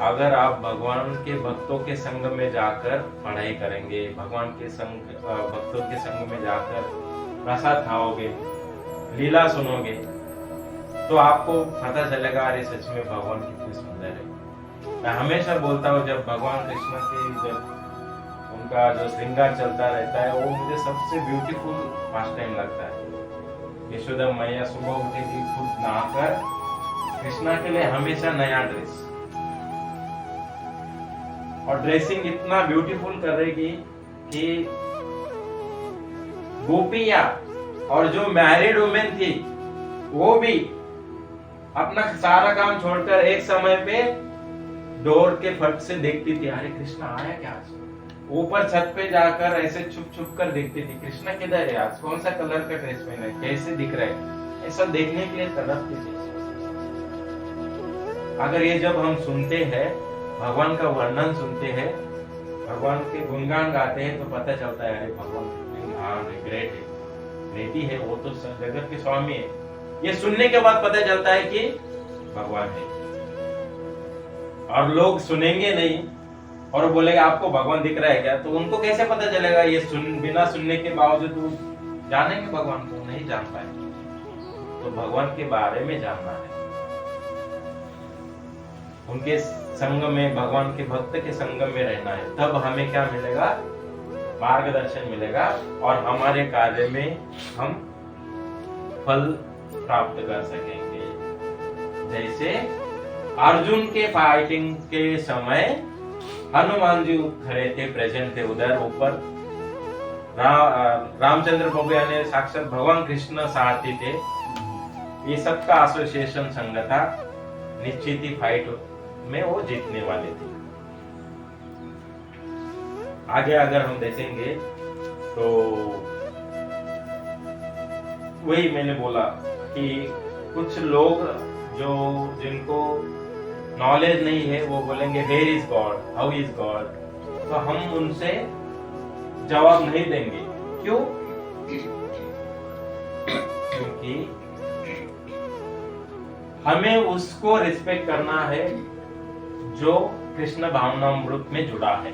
अगर आप भगवान के भक्तों के संग में जाकर पढ़ाई करेंगे, भगवान के संग भक्तों के संग में जाकर प्रसाद खाओगे, लीला सुनोगे, तो आपको पता चलेगा अरे सच में भगवान कितने सुंदर है। मैं हमेशा बोलता हूँ, जब भगवान कृष्ण के जब उनका जो श्रृंगार चलता रहता है, वो मुझे सबसे ब्यूटीफुल फर्स्ट टाइम लगता है। यशोदा मैया सुबह उठेगी, खुद नहाकर कृष्णा के लिए हमेशा नया ड्रेस, और ड्रेसिंग इतना ब्यूटीफुल करेगी कि गोपियां और जो मैरिड वुमेन थी वो भी अपना सारा काम छोड़कर एक समय पे डोर के फट से देखती थी, अरे कृष्णा आया क्या आज? ऊपर छत पे जाकर ऐसे छुप छुप कर देखती थी, कृष्णा किधर है आज, कौन सा कलर का ड्रेस पहना है, कैसे दिख रहा है, ऐसा देखने के लिए तड़पती थी। अगर ये जब हम सुनते हैं, भगवान का वर्णन सुनते हैं, भगवान के गुणगान गाते हैं, तो पता चलता है अरे भगवान कितने महान है, ग्रेट है, ग्रेटी है, वो तो जगत के स्वामी है। ये सुनने के बाद पता चलता है कि भगवान है। और लोग सुनेंगे नहीं और बोलेंगे आपको भगवान दिख रहा है क्या, तो उनको कैसे पता चलेगा? ये बिना सुनने के बावजूद वो जानेंगे भगवान को? नहीं जान पाएंगे। तो भगवान के बारे में जानना है, उनके संग में, भगवान के भक्त के संग में रहना है, तब हमें क्या मिलेगा? मार्गदर्शन मिलेगा और हमारे कार्य में हम फल प्राप्त कर सकेंगे। जैसे अर्जुन के फाइटिंग के समय हनुमान जी खड़े थे, प्रेजेंट थे उधर ऊपर, रामचंद्र प्रभु यानी साक्षात भगवान कृष्ण सारथी थे। ये सबका एसोसिएशन संग था, निश्चित ही फाइट में वो जीतने वाले थे। आगे अगर हम देखेंगे तो वही मैंने बोला कि कुछ लोग जो जिनको नॉलेज नहीं है वो बोलेंगे where is God, how is God, तो हम उनसे जवाब नहीं देंगे। क्यों? क्योंकि हमें उसको रिस्पेक्ट करना है जो कृष्ण भावनामृत में जुड़ा है।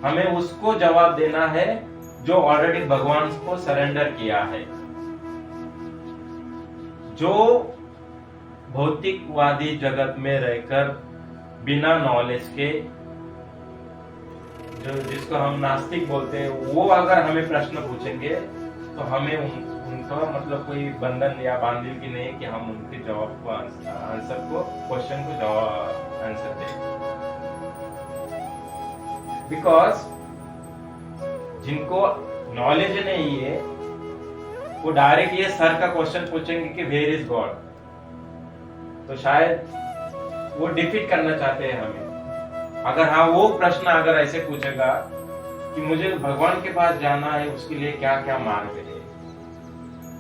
हमें उसको जवाब देना है जो ऑलरेडी भगवान को सरेंडर किया है। जो भौतिकवादी जगत में रहकर बिना नॉलेज के, जो जिसको हम नास्तिक बोलते हैं, वो अगर हमें प्रश्न पूछेंगे तो हमें उनका मतलब कोई बंधन या बांधिल की नहीं कि हम उनके जवाब को, आंसर को, क्वेश्चन को जवाब आंसर दें। बिकॉज जिनको नॉलेज नहीं है वो डायरेक्ट ये सर का क्वेश्चन पूछेंगे कि वेयर इज गॉड, तो शायद वो डिफीट करना चाहते हैं हमें। अगर हाँ वो प्रश्न अगर ऐसे पूछेगा कि मुझे भगवान के पास जाना है, उसके लिए क्या क्या मार्ग है,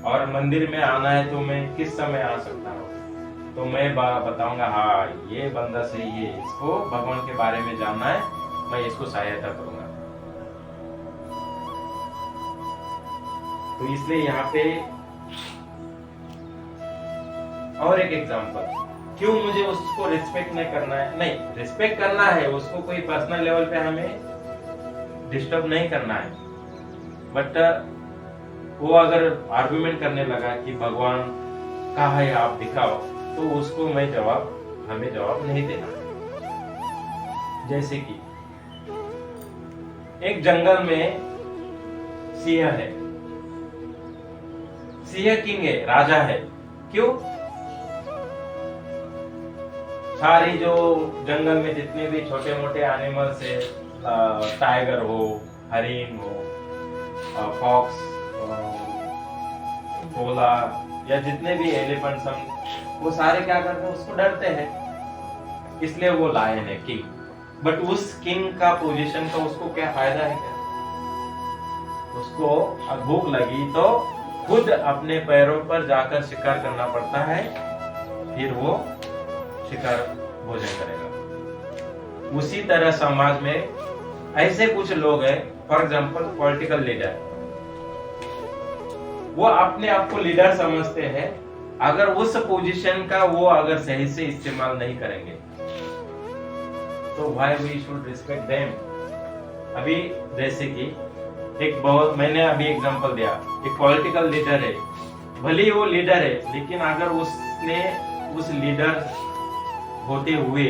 और मंदिर में आना है तो मैं किस समय आ सकता हूँ, तो मैं बताऊंगा हाँ ये बंदा सही है, इसको भगवान के बारे में जानना है, मैं इसको सहायता करूंगा। तो इसलिए यहाँ पे और एक एग्जांपल, क्यों मुझे उसको रिस्पेक्ट नहीं करना है? नहीं, रिस्पेक्ट करना है उसको, कोई पर्सनल लेवल पे हमें डिस्टर्ब नहीं करना है। बट वो अगर आर्गुमेंट करने लगा कि भगवान कहाँ है आप दिखाओ, तो उसको मैं हमें जवाब नहीं देना। जैसे कि एक जंगल में सिंह है, सिंह किंग है, राजा है। क्यों? सारी जो जंगल में जितने भी छोटे मोटे एनिमल्स है, टाइगर हो, हरिन हो, फॉक्स, कोला या जितने भी एलिफेंट्स, हम वो सारे क्या करते हैं? उसको डरते हैं, इसलिए वो लायन है, किंग। बट उस किंग का पोजीशन का उसको क्या फायदा है? क्या उसको भूख लगी तो खुद अपने पैरों पर जाकर शिकार करना पड़ता है, फिर वो शिकार भोजन करेगा। उसी तरह समाज में ऐसे कुछ लोग हैं, फॉर एग्जाम्पल पॉलिटिकल लीडर, वो अपने आप को लीडर समझते हैं, अगर उस पोजीशन का वो अगर सही से इस्तेमाल नहीं करेंगे तो why we should respect them. अभी जैसे कि एक बहुत, मैंने अभी एग्जांपल दिया, एक पॉलिटिकल लीडर है, भले ही वो लीडर है, लेकिन अगर उसने उस लीडर होते हुए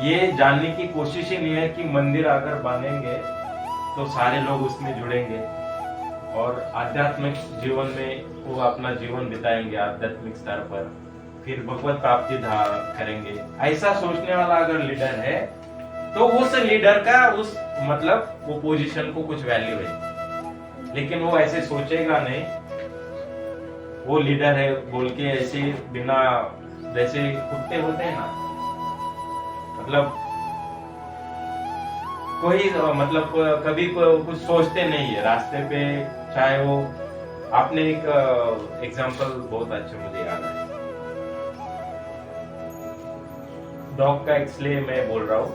ये जानने की कोशिश ही नहीं है कि मंदिर अगर बनेंगे तो सारे लोग उसमें जुड़ेंगे और आध्यात्मिक जीवन में वो अपना जीवन बिताएंगे आध्यात्मिक स्तर पर, फिर भगवत प्राप्ति करेंगे, ऐसा सोचने वाला अगर लीडर है तो उस लीडर का उस मतलब वो पोजीशन को कुछ वैल्यू है। लेकिन वो ऐसे सोचेगा नहीं, वो लीडर है बोल के ऐसे बिना, जैसे कुत्ते होते हैं ना, मतलब कोई मतलब कभी कुछ सोचते नहीं है रास्ते पे, चाहे वो, आपने एक एग्जांपल बहुत अच्छा मुझे याद है, डॉग का इसलिए मैं बोल रहा हूँ,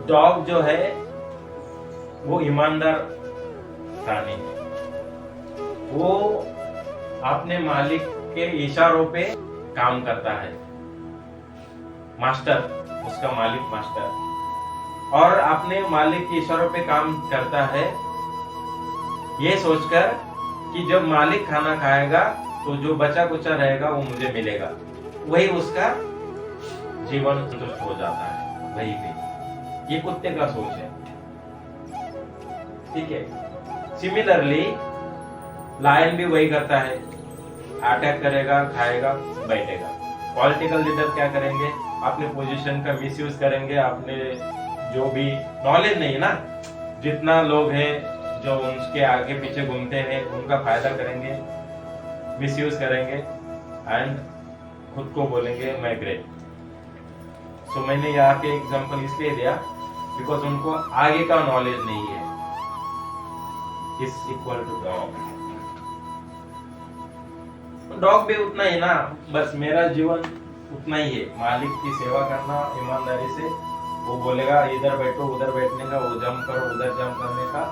डॉग जो है वो ईमानदार प्राणी है। वो अपने मालिक के इशारों पे काम करता है, मास्टर, उसका मालिक मास्टर, और अपने मालिक के इशारों पे काम करता है ये सोचकर कि जब मालिक खाना खाएगा तो जो बचा कुचा रहेगा वो मुझे मिलेगा, वही उसका जीवन संतुष्ट हो जाता है वही पे। ये कुत्ते का सोच है, ठीक है। सिमिलरली लायन भी वही करता है, अटैक करेगा, खाएगा, बैठेगा। पॉलिटिकल लीडर क्या करेंगे, अपने पोजीशन का मिसयूज करेंगे, अपने जो भी नॉलेज नहीं है ना, जितना लोग हैं जो उनके आगे पीछे घूमते हैं उनका फायदा करेंगे, मिसयूज करेंगे एंड खुद को बोलेंगे मैं ग्रेट। सो मैंने यहाँ पे एग्जांपल इसलिए दिया बिकॉज उनको आगे का नॉलेज नहीं है। इज इक्वल टू डॉग भी उतना ही ना, बस मेरा जीवन उतना ही है, मालिक की सेवा करना ईमानदारी से। वो बोलेगा इधर बैठो, उधर बैठने का, वो जंप करो, उधर जंप करने का।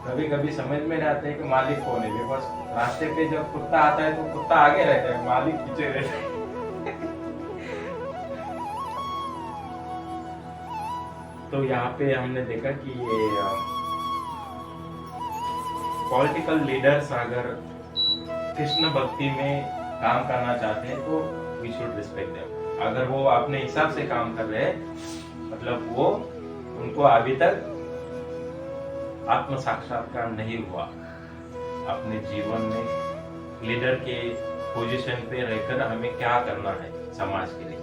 कभी कभी समझ में नहीं आता है कि मालिक कौन है, बिकॉज रास्ते पे जब कुत्ता आता है तो कुत्ता आगे रहता है, मालिक पीछे रहता है। तो यहाँ पे हमने देखा कि ये पॉलिटिकल लीडर्स अगर कृष्ण भक्ति में काम करना चाहते हैं तो वी शुड रिस्पेक्ट देम। अगर वो अपने हिसाब से काम कर रहे हैं मतलब वो उनको अभी तक आत्म साक्षात्कार नहीं हुआ अपने जीवन में। लीडर के पोजीशन पे रहकर हमें क्या करना है समाज के लिए।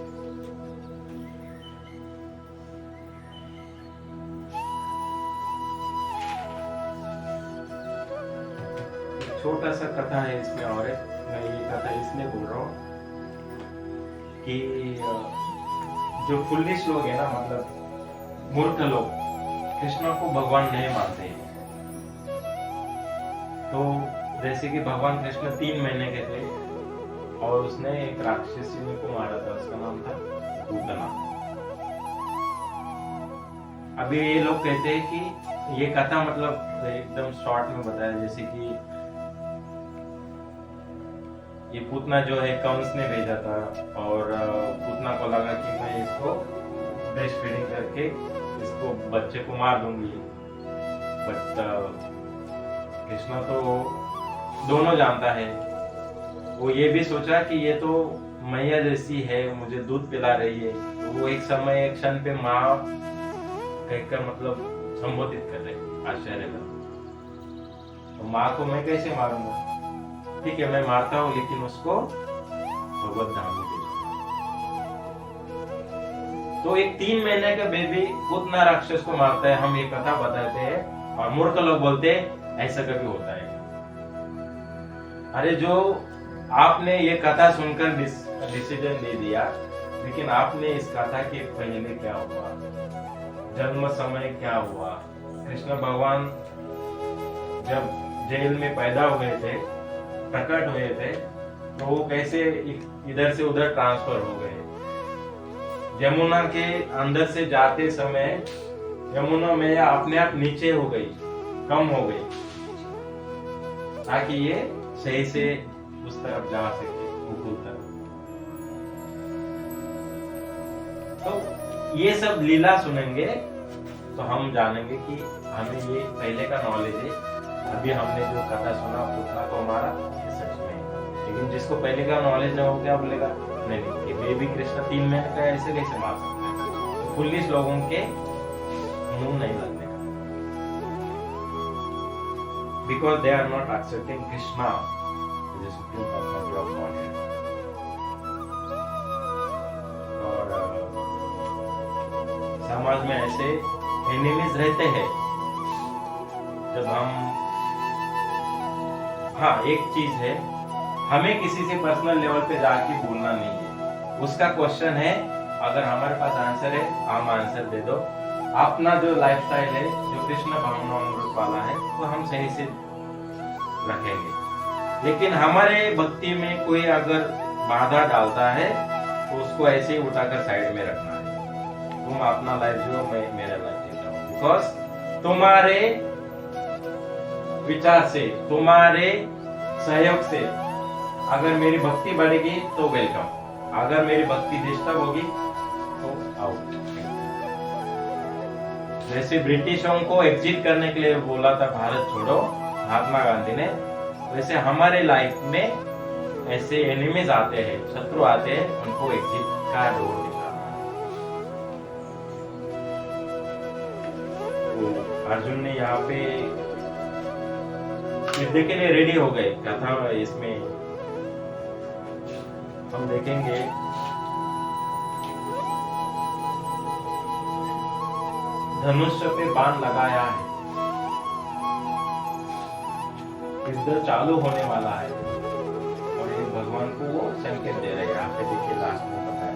छोटा सा कथा है इसमें, और मैं ये कथा इसलिए बोल रहा हूँ कि जो फुलिश लोग है ना, मतलब मूर्ख लोग, कृष्ण को भगवान नहीं मानते। तो जैसे कि भगवान कृष्ण 3 महीने के थे और उसने एक राक्षसी को मारा था, उसका नाम था पूतना। अभी ये लोग कहते हैं कि ये कथा मतलब एकदम शॉर्ट में बताया, जैसे कि ये पूतना जो है कंस ने भेजा था और पूतना को लगा कि मैं इसको ब्रेस्ट फीडिंग करके इसको बच्चे को मार दूंगी। बट कृष्ण तो दोनों जानता है। वो ये भी सोचा कि ये तो मैया जैसी है, मुझे दूध पिला रही है। तो वो एक समय एक क्षण पे माँ कहकर मतलब संबोधित कर रहे, आश्चर्य का। तो माँ को मैं कैसे मारूंगा? ठीक है मैं मारता हूँ, लेकिन उसको भगवत धाम में भेजो। तो एक 3 महीने का बेबी पूतना राक्षस को मारता है, हम ये कथा बताते हैं और मूर्ख लोग बोलते हैं ऐसा कभी होता है। अरे जो आपने ये कथा सुनकर डिसीजन दे दिया, लेकिन आपने इस कथा के पहले क्या हुआ, जन्म समय क्या हुआ, कृष्ण भगवान जब जेल में पैदा हुए थे, प्रकट हुए थे, तो वो कैसे इधर से उधर ट्रांसफर हो गए। यमुना के अंदर से जाते समय यमुना में अपने आप नीचे हो गई, कम हो गई, ताकि ये सही से उस तरफ जा सके, गोकुल तरफ। तो ये सब लीला सुनेंगे तो हम जानेंगे कि हमें ये पहले का नॉलेज है। अभी हमने जो कथा सुना पूतना को मारा, ये सच में है। लेकिन जिसको पहले का नॉलेज है वो क्या बोलेगा, नहीं ये बेबी कृष्ण 3 महीने का ऐसे कैसे मार सकते हैं। तो पुलिस लोगों के मुंह नहीं लगने का, because they are not accepting Krishna as the supreme personality of Godhead. और समाज में ऐसे एनिमीज रहते हैं। जब हम हाँ एक चीज है, हमें किसी से पर्सनल लेवल पे जाके बोलना नहीं है। उसका क्वेश्चन है, अगर हमारे पास आंसर है हम आंसर दे दो। अपना जो लाइफस्टाइल है, जो कृष्ण भावनामृत वाला है, वो हम सही से रखेंगे। लेकिन हमारे भक्ति में कोई अगर बाधा डालता है तो उसको ऐसे ही उठाकर साइड में रखना है। तुम अपना लाइफ जियो, मैं मेरा लाइफ जीता हूँ। बिकॉज तुम्हारे विचार से, तुम्हारे सहयोग से अगर मेरी भक्ति बढ़ेगी तो वेलकम, अगर मेरी भक्ति डिस्टर्ब होगी तो आउट। जैसे ब्रिटिशों को एग्जिट करने के लिए बोला था भारत छोड़ो महात्मा गांधी ने, वैसे हमारे लाइफ में ऐसे एनिमीज आते हैं, शत्रु आते हैं, उनको एग्जिट का डोर दिखाना है। तो अर्जुन ने यहाँ पे युद्ध के लिए रेडी हो गए। कथा इसमें हम देखेंगे धनुष पे बाण लगाया है, युद्ध चालू होने वाला है और ये भगवान को वो संकेत दे रहे हैं। यहाँ पे देखिए लास्ट में बताया,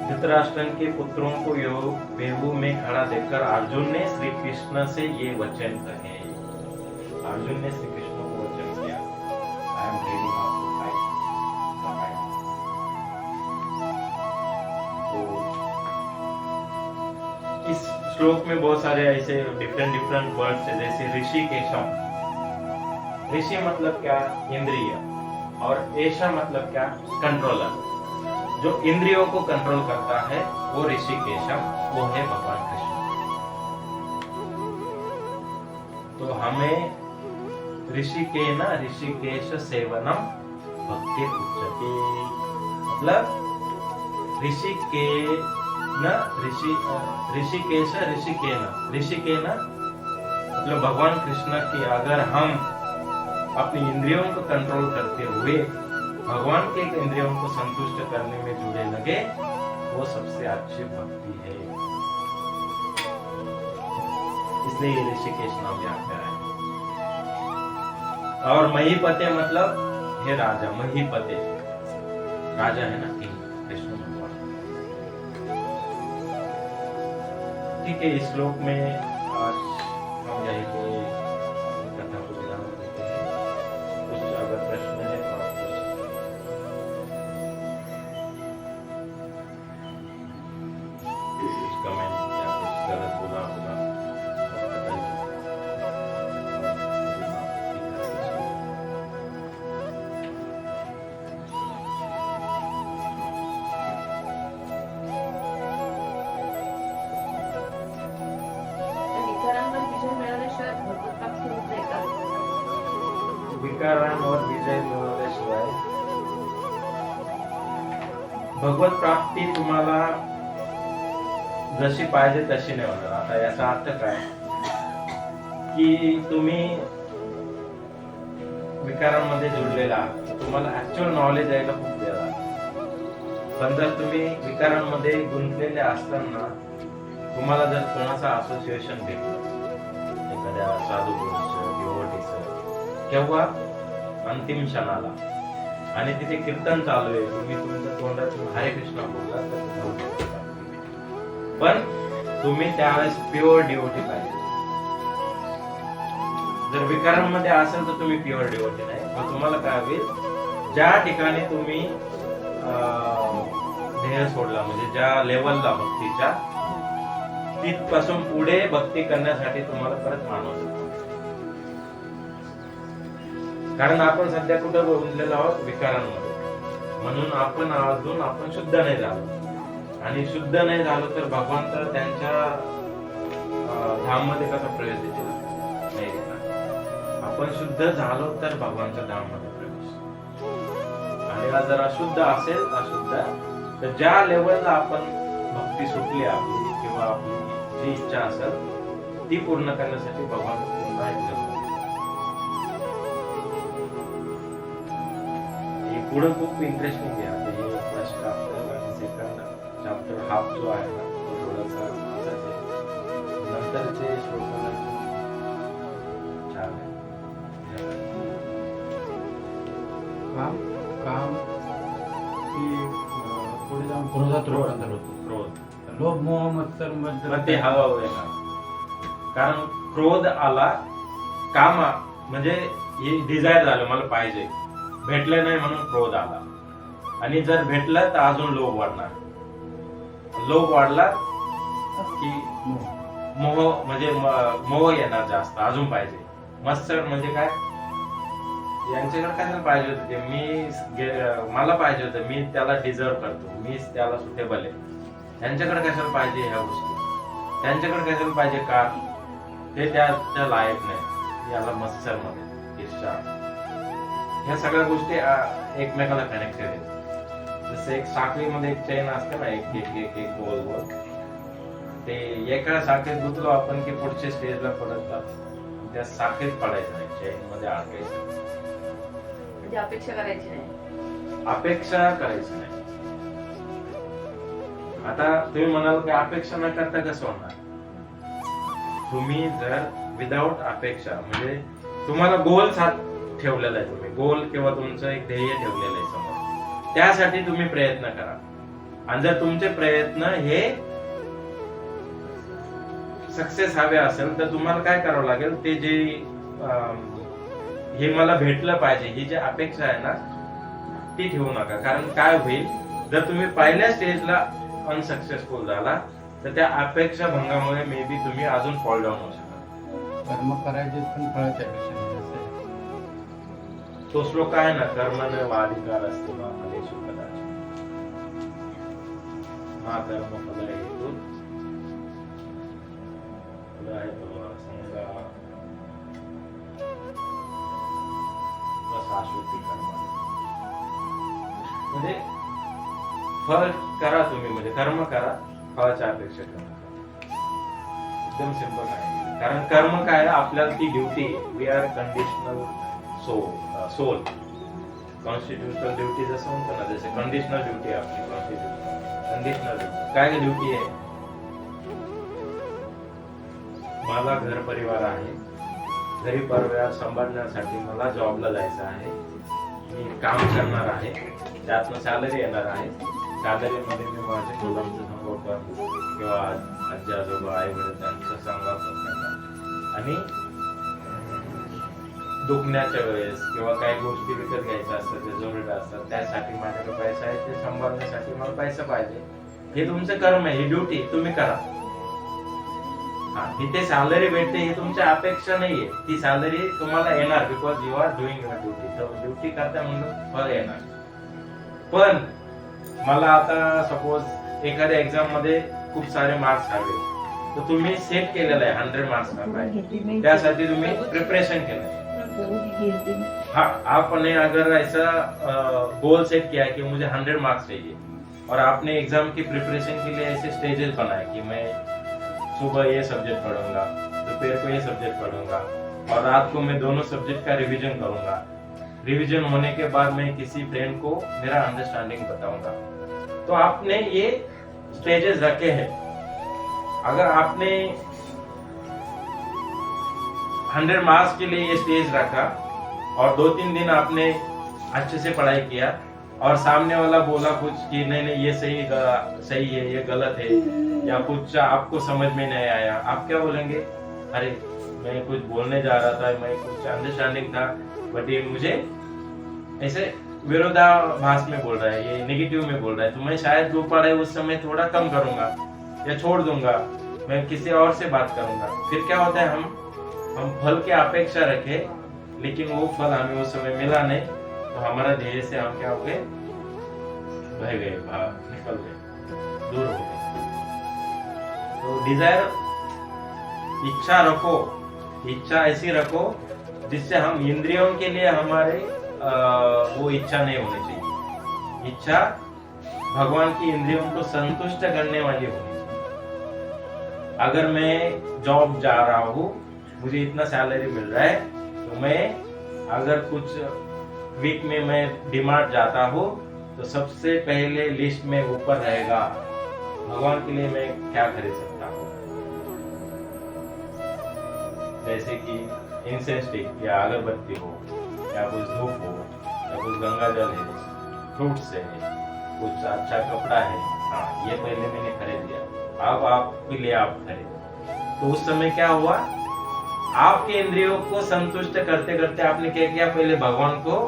धृतराष्ट्र के पुत्रों को वेहू में खड़ा देखकर अर्जुन ने श्री कृष्ण से ये वचन कहे। अर्जुन ने श्री कृष्ण को वचन किया, I am ready now to fight. तो इस श्लोक में बहुत सारे ऐसे डिफरेंट वर्ड्स है, जैसे ऋषिकेशम। ऋषि मतलब क्या? इंद्रिय, और ऐशा मतलब क्या? कंट्रोलर। जो इंद्रियों को कंट्रोल करता है वो ऋषिकेशम, वो है भगवान कृष्ण। तो हमें ऋषिकेश सेवनम भक्ति उच्यते, मतलब ऋषिकेन मतलब भगवान कृष्ण की अगर हम अपनी इंद्रियों को कंट्रोल करते हुए भगवान के इंद्रियों को संतुष्ट करने में जुड़े लगे, वो सबसे अच्छी भक्ति है। इसलिए ये ऋषिकेश नाम यहाँ पे आया। और महीपते मतलब हे राजा, महीपते राजा है ना, किंग कृष्ण भगवान। ठीक है, इस श्लोक में आज हम यही पे कथा को विराम देते हैं। कुछ अगर प्रश्न है तो आप कुछ कमेंट या कुछ गलत बोला होगा तो बताइए। विकारांवर विजय मिळवल्याशिवाय भगवत प्राप्ती तुम्हाला जशी पाहिजे तशी नाही होणार। आता याचा अर्थ काय की तुम्ही विकारांमध्ये जुडलेला आहात, तर तुम्हाला ऍक्च्युअल नॉलेज यायला खूप वेळ लागतो। पण जर तुम्ही विकारांमध्ये गुंतलेले असताना तुम्हाला जर कोणाचा असोसिएशन भेटलं, एखाद्या साधू पुरुष डिव्होटीचं किंवा अंतिम क्षणाला, आणि तिथे कीर्तन चालू आहे, तुम्ही तुमच्या तोंडातून हरे कृष्ण बोलला तर तुम्हाला, पण तुम्ही त्यावेळेस प्युअर डिव्होटी पाहिजे। जर विकारांमध्ये असेल तर तुम्ही प्युअर डिव्होटी नाही। मग तुम्हाला काय होईल, ज्या ठिकाणी तुम्ही ध्येय सोडला, म्हणजे ज्या लेवलला भक्तीच्या, तिथपासून पुढे भक्ती करण्यासाठी तुम्हाला परत मानव, कारण आपण सध्या कुठं बोललेलो आहोत, विकारांमध्ये। म्हणून आपण शुद्ध नाही झालो, आणि शुद्ध नाही झालो तर भगवान तर त्यांच्या धाम मध्ये कसा प्रवेश देतील? नाही देणार। आपण शुद्ध झालो तर भगवानच्या धाम मध्ये प्रवेश, आणि जर अशुद्ध असेल, तर ज्या लेवलला आपण भक्ती सुटली आपली किंवा आपली जी इच्छा असेल ती पूर्ण करण्यासाठी भगवान पुन्हा एकदा पुढे खूप इंटरेस्टिंग आहे। फर्स्ट चॅप्टर आणि सेकंड चॅप्टर हाफ जो आहे ना, तो थोडासा असाच आहे। नंतरचे श्लोक छान आहे। काम की पुढे जाऊन क्रोधात रूपांतर होतो। क्रोध, लोभ, मोह, मत्सर, मद ते हवा होईना, कारण क्रोध आला, काम म्हणजे हे डिझायर झालं, मला पाहिजे, भेटलं नाही म्हणून क्रोध आला, आणि जर भेटलं तर अजून लोभ वाढणार. लोभ वाढला की मोह म्हणजे मोह येणार जास्त, अजून पाहिजे. मत्सर म्हणजे काय, यांच्याकडे काय पाहिजे होतं ते मला पाहिजे होतं, मी त्याला डिझर्व करतो, मी त्याला सुटेबल आहे. त्यांच्याकडे कशाला पाहिजे ह्या गोष्टी, त्यांच्याकडे कशाला पाहिजे का ते त्या लायक नाही. याला मत्सर मध्ये इच्छा, ह्या सगळ्या गोष्टी एकमेकाला कनेक्टेड आहेत. जसं एक साखळीमध्ये एक चेन असते ना, एक एक एक एक गोल गोल, ते एका साखळीत गुंतलो आपण की पुढच्या स्टेजला पडत त्या साखळीत पडायचं नाही, चेन मध्ये अडकायचं. म्हणजे अपेक्षा करायची नाही, अपेक्षा करायची नाही. आता तुम्ही म्हणाल की अपेक्षा न करता कसं होणार. तुम्ही जर विदाउट अपेक्षा म्हणजे तुम्हाला गोल ठेवलेला आहे, तुम्ही गोल किंवा तुमचं एक ध्येय ठेवलेलं आहे समोर, त्यासाठी तुम्ही प्रयत्न करा. आणि जर तुमचे प्रयत्न हे सक्सेस हवे असेल तर तुम्हाला काय करावं लागेल, ते जे हे मला भेटलं पाहिजे ही जी अपेक्षा आहे ना ती ठेवू नका. कारण काय होईल, जर तुम्ही पहिल्या स्टेजला अनसक्सेसफुल झाला तर त्या अपेक्षा भंगामुळे मे बी तुम्ही अजून फॉल डाऊन होऊ शकता. कर्म करायचे पण फळाच्या अपेक्षा नाही, असं आहे. तो श्लोक आहे ना, कर्मने वाधिकार असते फलेषु कदाचित्. हा कर्म फल हेतु आहे तो संगा शाश्वती कर्म. म्हणजे फळ करा तुम्ही, म्हणजे कर्म करा, फळाच्या अपेक्षा करा. एकदम सिंपल आहे. कारण कर्म काय, आपल्याला ती duty, we are conditional soul. Constitutional duty जसं म्हणतो ना, जसे कंडिशनल ड्युटी आपली कॉन्स्टिट्युशनल कंडिशनल ड्युटी. काय ड्युटी आहे, मला घर परिवार आहे, घरी परिवार सांभाळण्यासाठी मला जॉबला जायचं आहे, मी काम करणार आहे, त्यातनं सॅलरी येणार आहे. सॅलरीमध्ये मी माझ्या मुलांचं संगोपन किंवा आजी आजोबा आई वडील त्यांचं संगोपन करणार. आणि दुखण्याच्या वेळेस किंवा काही गोष्टी विकत घ्यायच्या असतात, ते जरुरी असतात, त्यासाठी माझ्याकडे पैसा आहे, ते सांभाळण्यासाठी मला पैसा पाहिजे. हे तुमचं कर्म आहे, ही ड्युटी तुम्ही करा. हा, तिथे सॅलरी भेटते ही तुमची अपेक्षा नाहीये, ती सॅलरी तुम्हाला येणार because you are doing your duty. तर ड्युटी करता म्हणून फळ येणार. पण मला आता सपोज एखाद्या एक्झाम मध्ये खूप सारे मार्क्स हवे, तर तुम्ही सेट केलेलं आहे 100 मार्क्स हवे, त्यासाठी तुम्ही प्रिपरेशन केलं. हाँ, आपने अगर ऐसा गोल सेट किया है कि मुझे 100 मार्क्स चाहिए और आपने एग्जाम की प्रिपरेशन के लिए ऐसे स्टेजेस बनाए कि मैं सुबह ये सब्जेक्ट पढ़ूंगा, दोपहर को ये सब्जेक्ट पढ़ूंगा और रात को मैं दोनों सब्जेक्ट का रिवीजन करूंगा. रिवीजन होने के बाद मैं किसी फ्रेंड को मेरा अंडरस्टैंडिंग बताऊंगा. तो आपने ये स्टेजेस रखे हैं. अगर आपने 100 मार्क्स के लिए ये स्टेज रखा और 2-3 दिन आपने अच्छे से पढ़ाई किया और सामने वाला बोला कुछ कि नहीं नहीं ये सही है, ये गलत है, या कुछ आपको समझ में नहीं आया, आप क्या बोलेंगे, अरे मैं कुछ बोलने जा रहा था, मैं कुछ अंडरस्टैंडिंग था, बट ये मुझे ऐसे विरोधाभास में बोल रहा है, ये नेगेटिव में बोल रहा है, तो मैं शायद जो पढ़ाई उस समय थोड़ा कम करूंगा या छोड़ दूंगा, मैं किसी और से बात करूंगा. फिर क्या होता है, हम फल की अपेक्षा रखे लेकिन वो फल हमें उस समय मिला नहीं, तो हमारा ध्येय से हम क्या हो गए, बह गए, निकल गए, दूर हो गए. तो डिजायर, इच्छा रखो, इच्छा ऐसी रखो जिससे हम इंद्रियों के लिए हमारे वो इच्छा नहीं होनी चाहिए. इच्छा भगवान की इंद्रियों को संतुष्ट करने वाली होनी चाहिए. अगर मैं जॉब जा रहा हूँ, मुझे इतना सैलरी मिल रहा है, तो मैं अगर कुछ वीक में मैं डीमार्ट जाता हूँ तो सबसे पहले लिस्ट में ऊपर रहेगा भगवान के लिए मैं क्या खरीद सकता हूँ. जैसे कि इंसेंस स्टिक या अगरबत्ती हो, या कुछ धूप हो, या कुछ गंगा जल है, फ्रूट्स है, कुछ अच्छा कपड़ा है. हाँ, ये पहले मैंने खरीद लिया, अब आपके लिए आप खरीद. तो उस समय क्या हुआ, आपके इंद्रियों को संतुष्ट करते करते आपने क्या किया, पहले भगवान को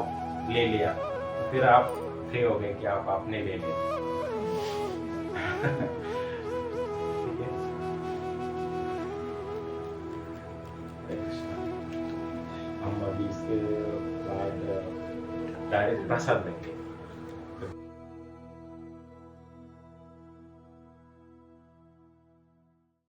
ले लिया, फिर आप दुखी हो गए कि आप आपने ले ले। ठीक है, हम अभी इसके बाद डायरेक्ट प्रसाद लेंगे।